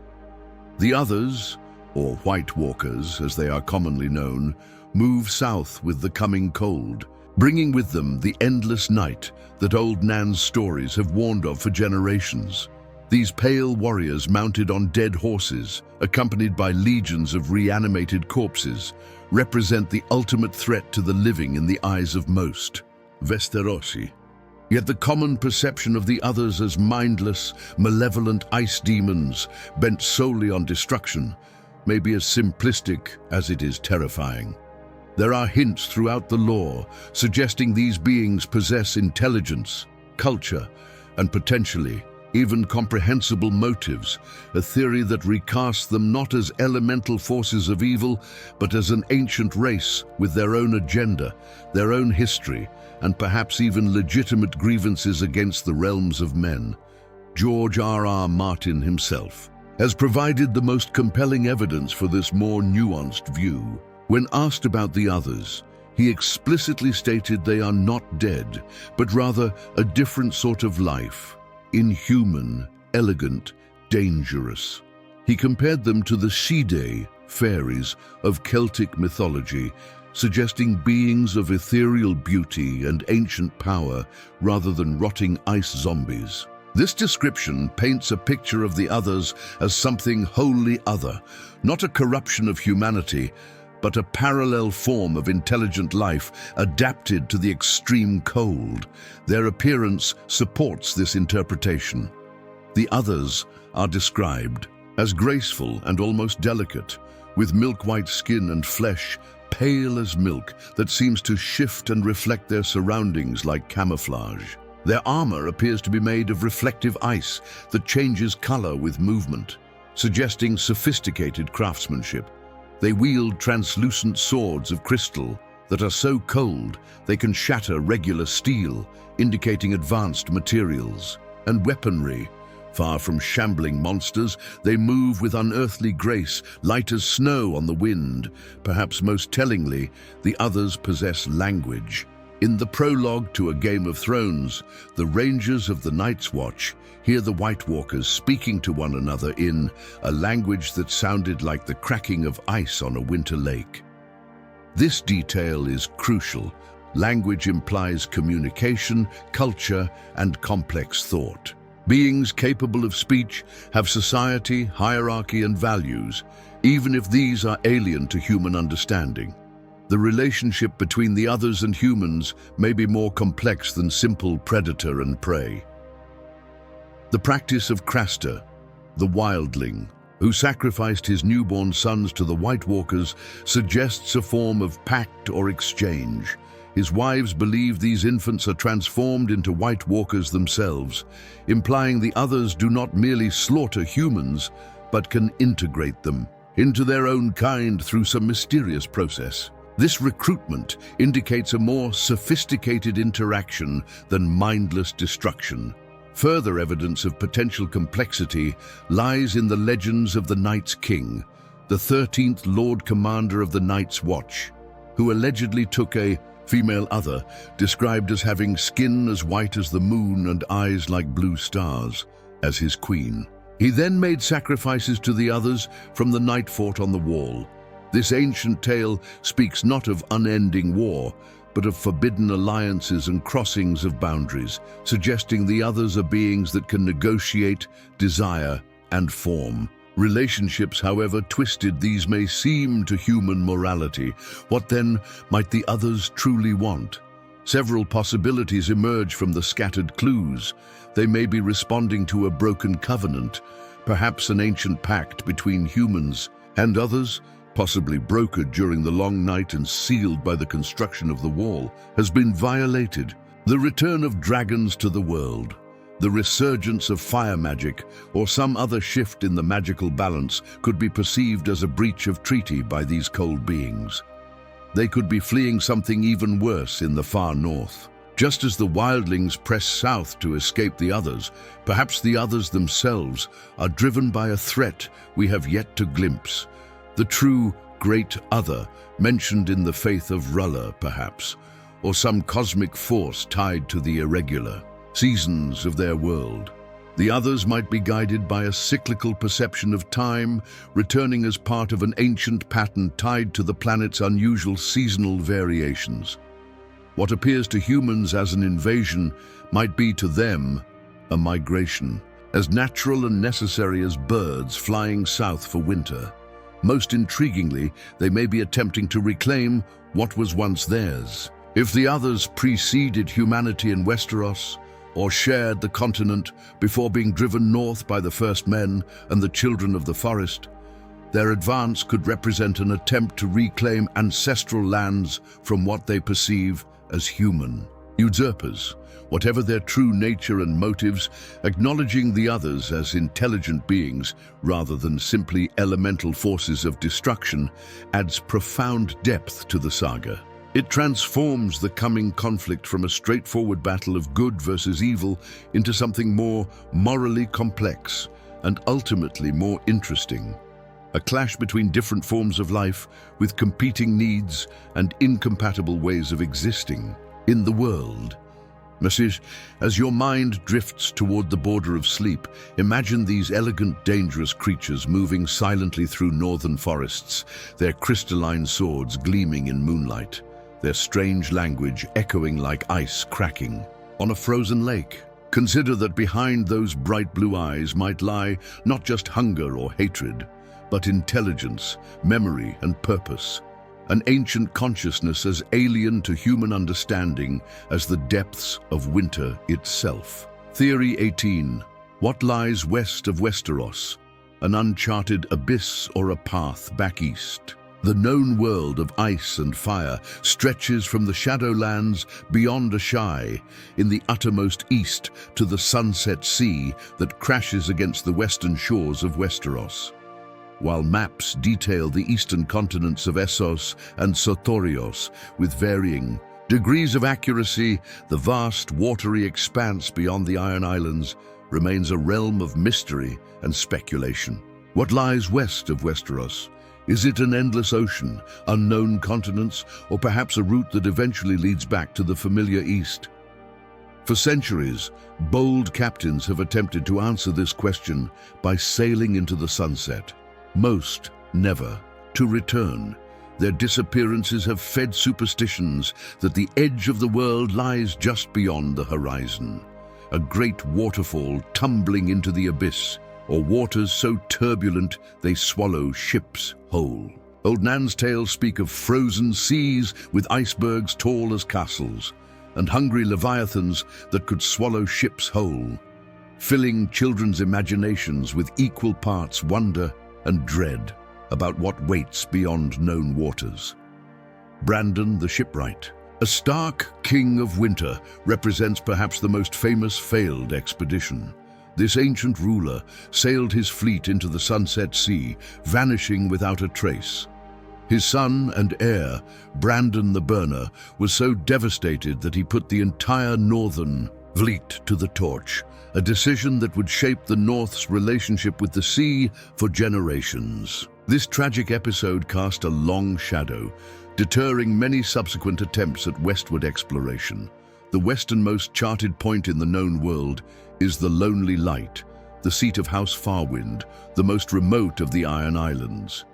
The others, or White Walkers as they are commonly known, move south with the coming cold, bringing with them the endless night that old Nan's stories have warned of for generations. These pale warriors mounted on dead horses, accompanied by legions of reanimated corpses, represent the ultimate threat to the living in the eyes of most, Westerosi. Yet the common perception of the others as mindless, malevolent ice demons bent solely on destruction may be as simplistic as it is terrifying. There are hints throughout the lore suggesting these beings possess intelligence, culture, and potentially even comprehensible motives, a theory that recasts them not as elemental forces of evil, but as an ancient race with their own agenda, their own history, and perhaps even legitimate grievances against the realms of men. George R.R. Martin himself has provided the most compelling evidence for this more nuanced view. When asked about the others, he explicitly stated they are not dead, but rather a different sort of life, inhuman, elegant, dangerous. He compared them to the Sidhe, fairies of Celtic mythology, suggesting beings of ethereal beauty and ancient power rather than rotting ice zombies. This description paints a picture of the others as something wholly other, not a corruption of humanity, but a parallel form of intelligent life adapted to the extreme cold. Their appearance supports this interpretation. The others are described as graceful and almost delicate, with milk-white skin and flesh pale as milk that seems to shift and reflect their surroundings like camouflage. Their armor appears to be made of reflective ice that changes color with movement, suggesting sophisticated craftsmanship. They wield translucent swords of crystal that are so cold they can shatter regular steel, indicating advanced materials. And weaponry, far from shambling monsters, they move with unearthly grace, light as snow on the wind. Perhaps most tellingly, the others possess language. In the prologue to A Game of Thrones, the Rangers of the Night's Watch hear the White Walkers speaking to one another in a language that sounded like the cracking of ice on a winter lake. This detail is crucial. Language implies communication, culture, and complex thought. Beings capable of speech have society, hierarchy, and values, even if these are alien to human understanding. The relationship between the others and humans may be more complex than simple predator and prey. The practice of Craster, the wildling, who sacrificed his newborn sons to the White Walkers, suggests a form of pact or exchange. His wives believe these infants are transformed into White Walkers themselves, implying the others do not merely slaughter humans, but can integrate them into their own kind through some mysterious process. This recruitment indicates a more sophisticated interaction than mindless destruction. Further evidence of potential complexity lies in the legends of the Night's King, the 13th Lord Commander of the Night's Watch, who allegedly took a female other, described as having skin as white as the moon and eyes like blue stars, as his queen. He then made sacrifices to the others from the Night Fort on the wall. This ancient tale speaks not of unending war, but of forbidden alliances and crossings of boundaries, suggesting the others are beings that can negotiate, desire, and form. Relationships, however twisted these may seem to human morality, what then might the others truly want? Several possibilities emerge from the scattered clues. They may be responding to a broken covenant, perhaps an ancient pact between humans and others, possibly brokered during the long night and sealed by the construction of the wall, has been violated. The return of dragons to the world, the resurgence of fire magic, or some other shift in the magical balance could be perceived as a breach of treaty by these cold beings. They could be fleeing something even worse in the far north. Just as the wildlings press south to escape the others, perhaps the others themselves are driven by a threat we have yet to glimpse. The true Great Other, mentioned in the faith of Ruller, perhaps, or some cosmic force tied to the irregular seasons of their world. The others might be guided by a cyclical perception of time, returning as part of an ancient pattern tied to the planet's unusual seasonal variations. What appears to humans as an invasion might be to them a migration, as natural and necessary as birds flying south for winter. Most intriguingly, they may be attempting to reclaim what was once theirs. If the others preceded humanity in Westeros, or shared the continent before being driven north by the First Men and the Children of the Forest, their advance could represent an attempt to reclaim ancestral lands from what they perceive as human. Usurpers, whatever their true nature and motives, acknowledging the others as intelligent beings rather than simply elemental forces of destruction, adds profound depth to the saga. It transforms the coming conflict from a straightforward battle of good versus evil into something more morally complex and ultimately more interesting. A clash between different forms of life with competing needs and incompatible ways of existing in the world. Message, as your mind drifts toward the border of sleep, imagine these elegant, dangerous creatures moving silently through northern forests, their crystalline swords gleaming in moonlight, their strange language echoing like ice cracking on a frozen lake. Consider that behind those bright blue eyes might lie not just hunger or hatred, but intelligence, memory, and purpose. An ancient consciousness as alien to human understanding as the depths of winter itself. Theory 18. What lies west of Westeros? an uncharted abyss or a path back east. The known world of ice and fire stretches from the Shadowlands beyond Asshai in the uttermost east to the Sunset Sea that crashes against the western shores of Westeros. While maps detail the eastern continents of Essos and Sotorios with varying degrees of accuracy, the vast watery expanse beyond the Iron Islands remains a realm of mystery and speculation. What lies west of Westeros? Is it an endless ocean, unknown continents, or perhaps a route that eventually leads back to the familiar East? For centuries, bold captains have attempted to answer this question by sailing into the sunset. Most never to return. Their disappearances have fed superstitions that the edge of the world lies just beyond the horizon. A great waterfall tumbling into the abyss, or waters so turbulent they swallow ships whole. Old Nan's tales speak of frozen seas with icebergs tall as castles, and hungry leviathans that could swallow ships whole, filling children's imaginations with equal parts wonder and dread about what waits beyond known waters. Brandon the Shipwright, a stark king of winter, represents perhaps the most famous failed expedition. This ancient ruler sailed his fleet into the Sunset Sea, vanishing without a trace. His son and heir, Brandon the Burner, was so devastated that he put the entire northern fleet to the torch, a decision that would shape the North's relationship with the sea for generations. This tragic episode cast a long shadow, deterring many subsequent attempts at westward exploration. The westernmost charted point in the known world is the Lonely Light, the seat of House Farwind, the most remote of the Iron Islands.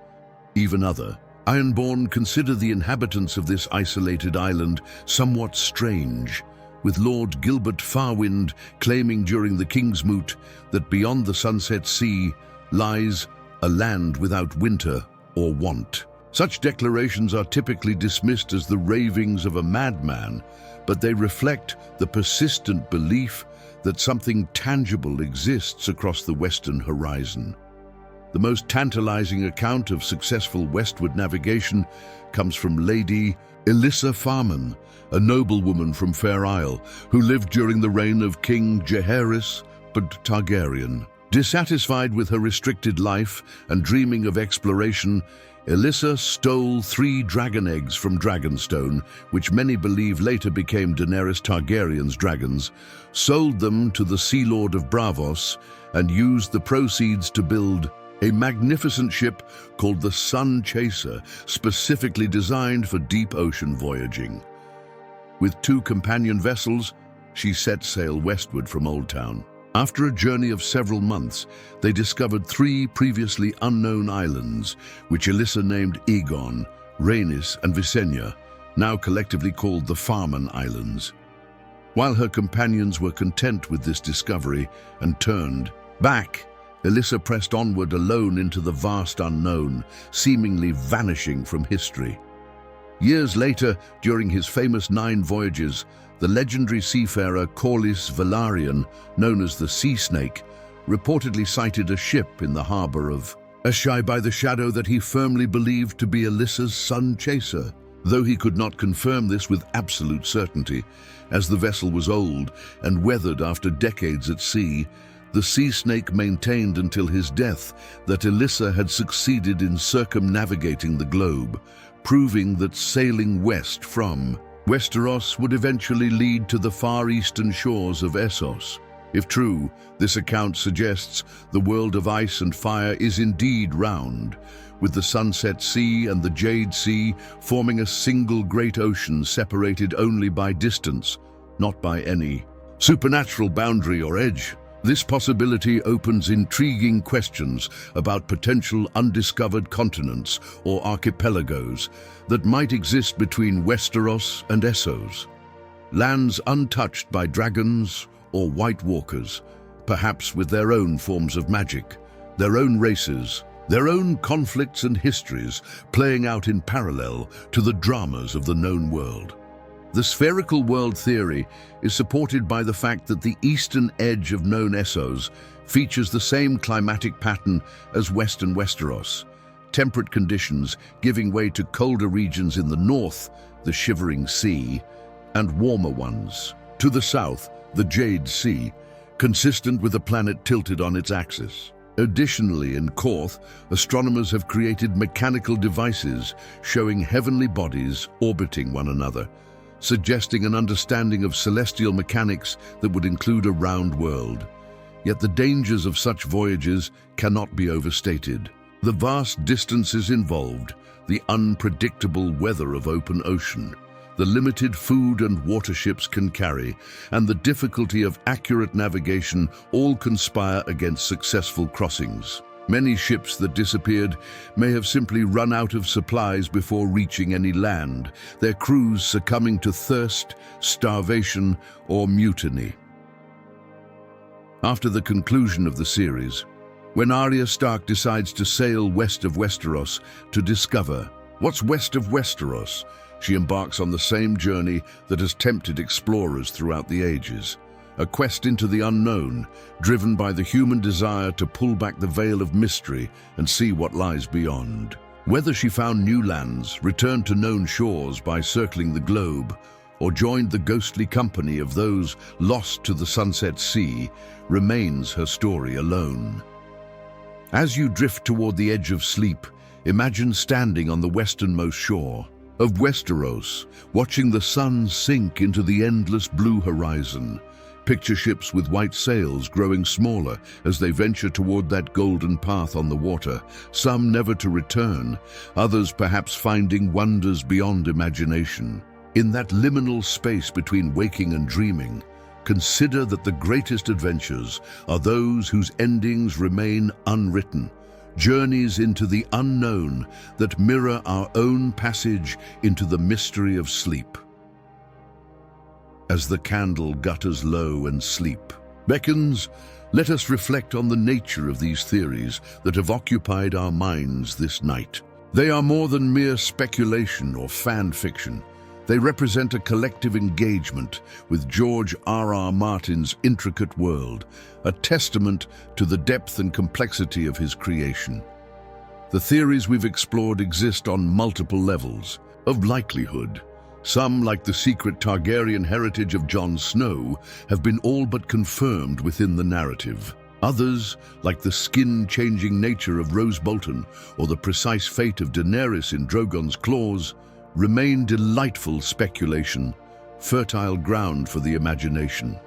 Even other Ironborn consider the inhabitants of this isolated island somewhat strange, with Lord Gilbert Farwind claiming during the King's Moot that beyond the Sunset Sea lies a land without winter or want. Such declarations are typically dismissed as the ravings of a madman, but they reflect the persistent belief that something tangible exists across the western horizon. The most tantalizing account of successful westward navigation comes from Lady Elissa Farman, a noblewoman from Fair Isle who lived during the reign of King Jaehaerys Targaryen. Dissatisfied with her restricted life and dreaming of exploration, Elissa stole 3 dragon eggs from Dragonstone, which many believe later became Daenerys Targaryen's dragons, sold them to the Sea Lord of Braavos, and used the proceeds to build a magnificent ship called the Sun Chaser, specifically designed for deep ocean voyaging. With 2 companion vessels, she set sail westward from Old Town. After a journey of several months, they discovered 3 previously unknown islands, which Elissa named Aegon, Rhaenys, and Visenya, now collectively called the Farman Islands. While her companions were content with this discovery and turned back, Elissa pressed onward alone into the vast unknown, seemingly vanishing from history. Years later, during his famous 9 voyages, the legendary seafarer Corlys Velaryon, known as the Sea Snake, reportedly sighted a ship in the harbor of Asshai by the shadow that he firmly believed to be Elissa's Sun Chaser, though he could not confirm this with absolute certainty, as the vessel was old and weathered after decades at sea. The Sea Snake maintained until his death that Elissa had succeeded in circumnavigating the globe, proving that sailing west from Westeros would eventually lead to the far eastern shores of Essos. If true, this account suggests the world of ice and fire is indeed round, with the Sunset Sea and the Jade Sea forming a single great ocean separated only by distance, not by any supernatural boundary or edge. This possibility opens intriguing questions about potential undiscovered continents or archipelagos that might exist between Westeros and Essos. Lands untouched by dragons or White Walkers, perhaps with their own forms of magic, their own races, their own conflicts and histories playing out in parallel to the dramas of the known world. The spherical world theory is supported by the fact that the eastern edge of known Essos features the same climatic pattern as western Westeros, temperate conditions giving way to colder regions in the north, the Shivering Sea, and warmer ones. To the south, the Jade Sea, consistent with the planet tilted on its axis. Additionally, in Korth, astronomers have created mechanical devices showing heavenly bodies orbiting one another, suggesting an understanding of celestial mechanics that would include a round world. Yet the dangers of such voyages cannot be overstated. The vast distances involved, the unpredictable weather of open ocean, the limited food and water ships can carry, and the difficulty of accurate navigation all conspire against successful crossings. Many ships that disappeared may have simply run out of supplies before reaching any land, their crews succumbing to thirst, starvation, or mutiny. After the conclusion of the series, when Arya Stark decides to sail west of Westeros to discover what's west of Westeros, she embarks on the same journey that has tempted explorers throughout the ages, a quest into the unknown, driven by the human desire to pull back the veil of mystery and see what lies beyond. Whether she found new lands, returned to known shores by circling the globe, or joined the ghostly company of those lost to the Sunset Sea, remains her story alone. As you drift toward the edge of sleep, imagine standing on the westernmost shore of Westeros, watching the sun sink into the endless blue horizon. Picture ships with white sails growing smaller as they venture toward that golden path on the water, some never to return, others perhaps finding wonders beyond imagination. In that liminal space between waking and dreaming, consider that the greatest adventures are those whose endings remain unwritten, journeys into the unknown that mirror our own passage into the mystery of sleep. As the candle gutters low and sleep beckons, let us reflect on the nature of these theories that have occupied our minds this night. They are more than mere speculation or fan fiction. They represent a collective engagement with George R.R. Martin's intricate world, a testament to the depth and complexity of his creation. The theories we've explored exist on multiple levels of likelihood. Some, like the secret Targaryen heritage of Jon Snow, have been all but confirmed within the narrative. Others, like the skin-changing nature of Roose Bolton or the precise fate of Daenerys in Drogon's claws, remain delightful speculation, fertile ground for the imagination.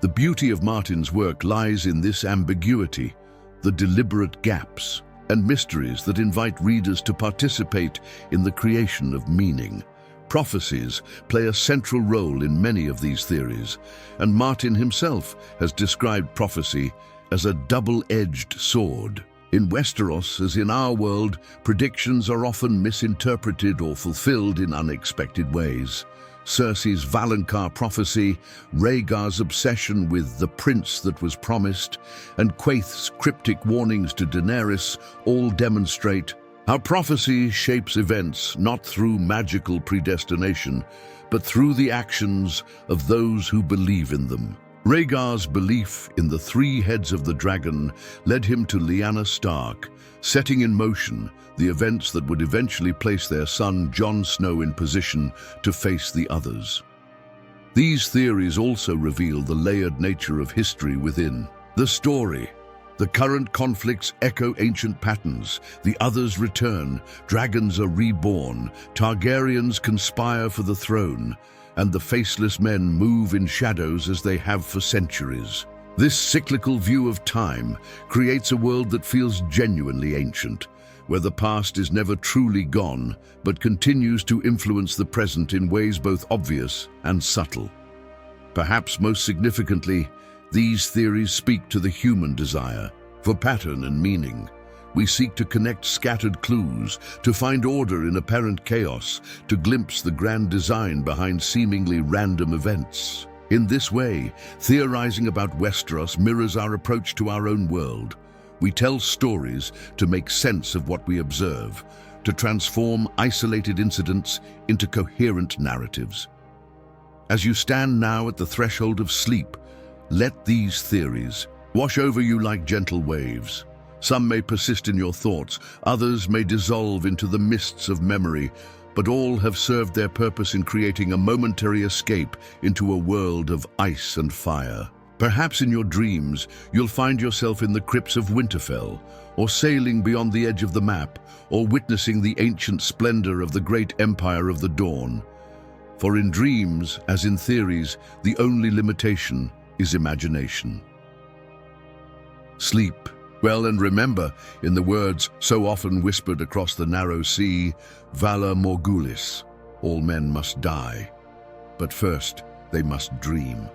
The beauty of Martin's work lies in this ambiguity, the deliberate gaps, and mysteries that invite readers to participate in the creation of meaning. Prophecies play a central role in many of these theories, and Martin himself has described prophecy as a double-edged sword. In Westeros, as in our world, predictions are often misinterpreted or fulfilled in unexpected ways. Cersei's Valonqar prophecy, Rhaegar's obsession with the prince that was promised, and Quaith's cryptic warnings to Daenerys all demonstrate how prophecy shapes events not through magical predestination, but through the actions of those who believe in them. Rhaegar's belief in the three heads of the dragon led him to Lyanna Stark, setting in motion the events that would eventually place their son Jon Snow in position to face the others. These theories also reveal the layered nature of history within the story. The current conflicts echo ancient patterns, the others return, dragons are reborn, Targaryens conspire for the throne, and the faceless men move in shadows as they have for centuries. This cyclical view of time creates a world that feels genuinely ancient, where the past is never truly gone, but continues to influence the present in ways both obvious and subtle. Perhaps most significantly, these theories speak to the human desire for pattern and meaning. We seek to connect scattered clues, to find order in apparent chaos, to glimpse the grand design behind seemingly random events. In this way, theorizing about Westeros mirrors our approach to our own world. We tell stories to make sense of what we observe, to transform isolated incidents into coherent narratives. As you stand now at the threshold of sleep, let these theories wash over you like gentle waves. Some may persist in your thoughts, others may dissolve into the mists of memory, but all have served their purpose in creating a momentary escape into a world of ice and fire. Perhaps in your dreams, you'll find yourself in the crypts of Winterfell, or sailing beyond the edge of the map, or witnessing the ancient splendor of the great empire of the dawn. For in dreams, as in theories, the only limitation is imagination. Sleep well, and remember, in the words so often whispered across the narrow sea, Valar Morghulis, all men must die, but first they must dream.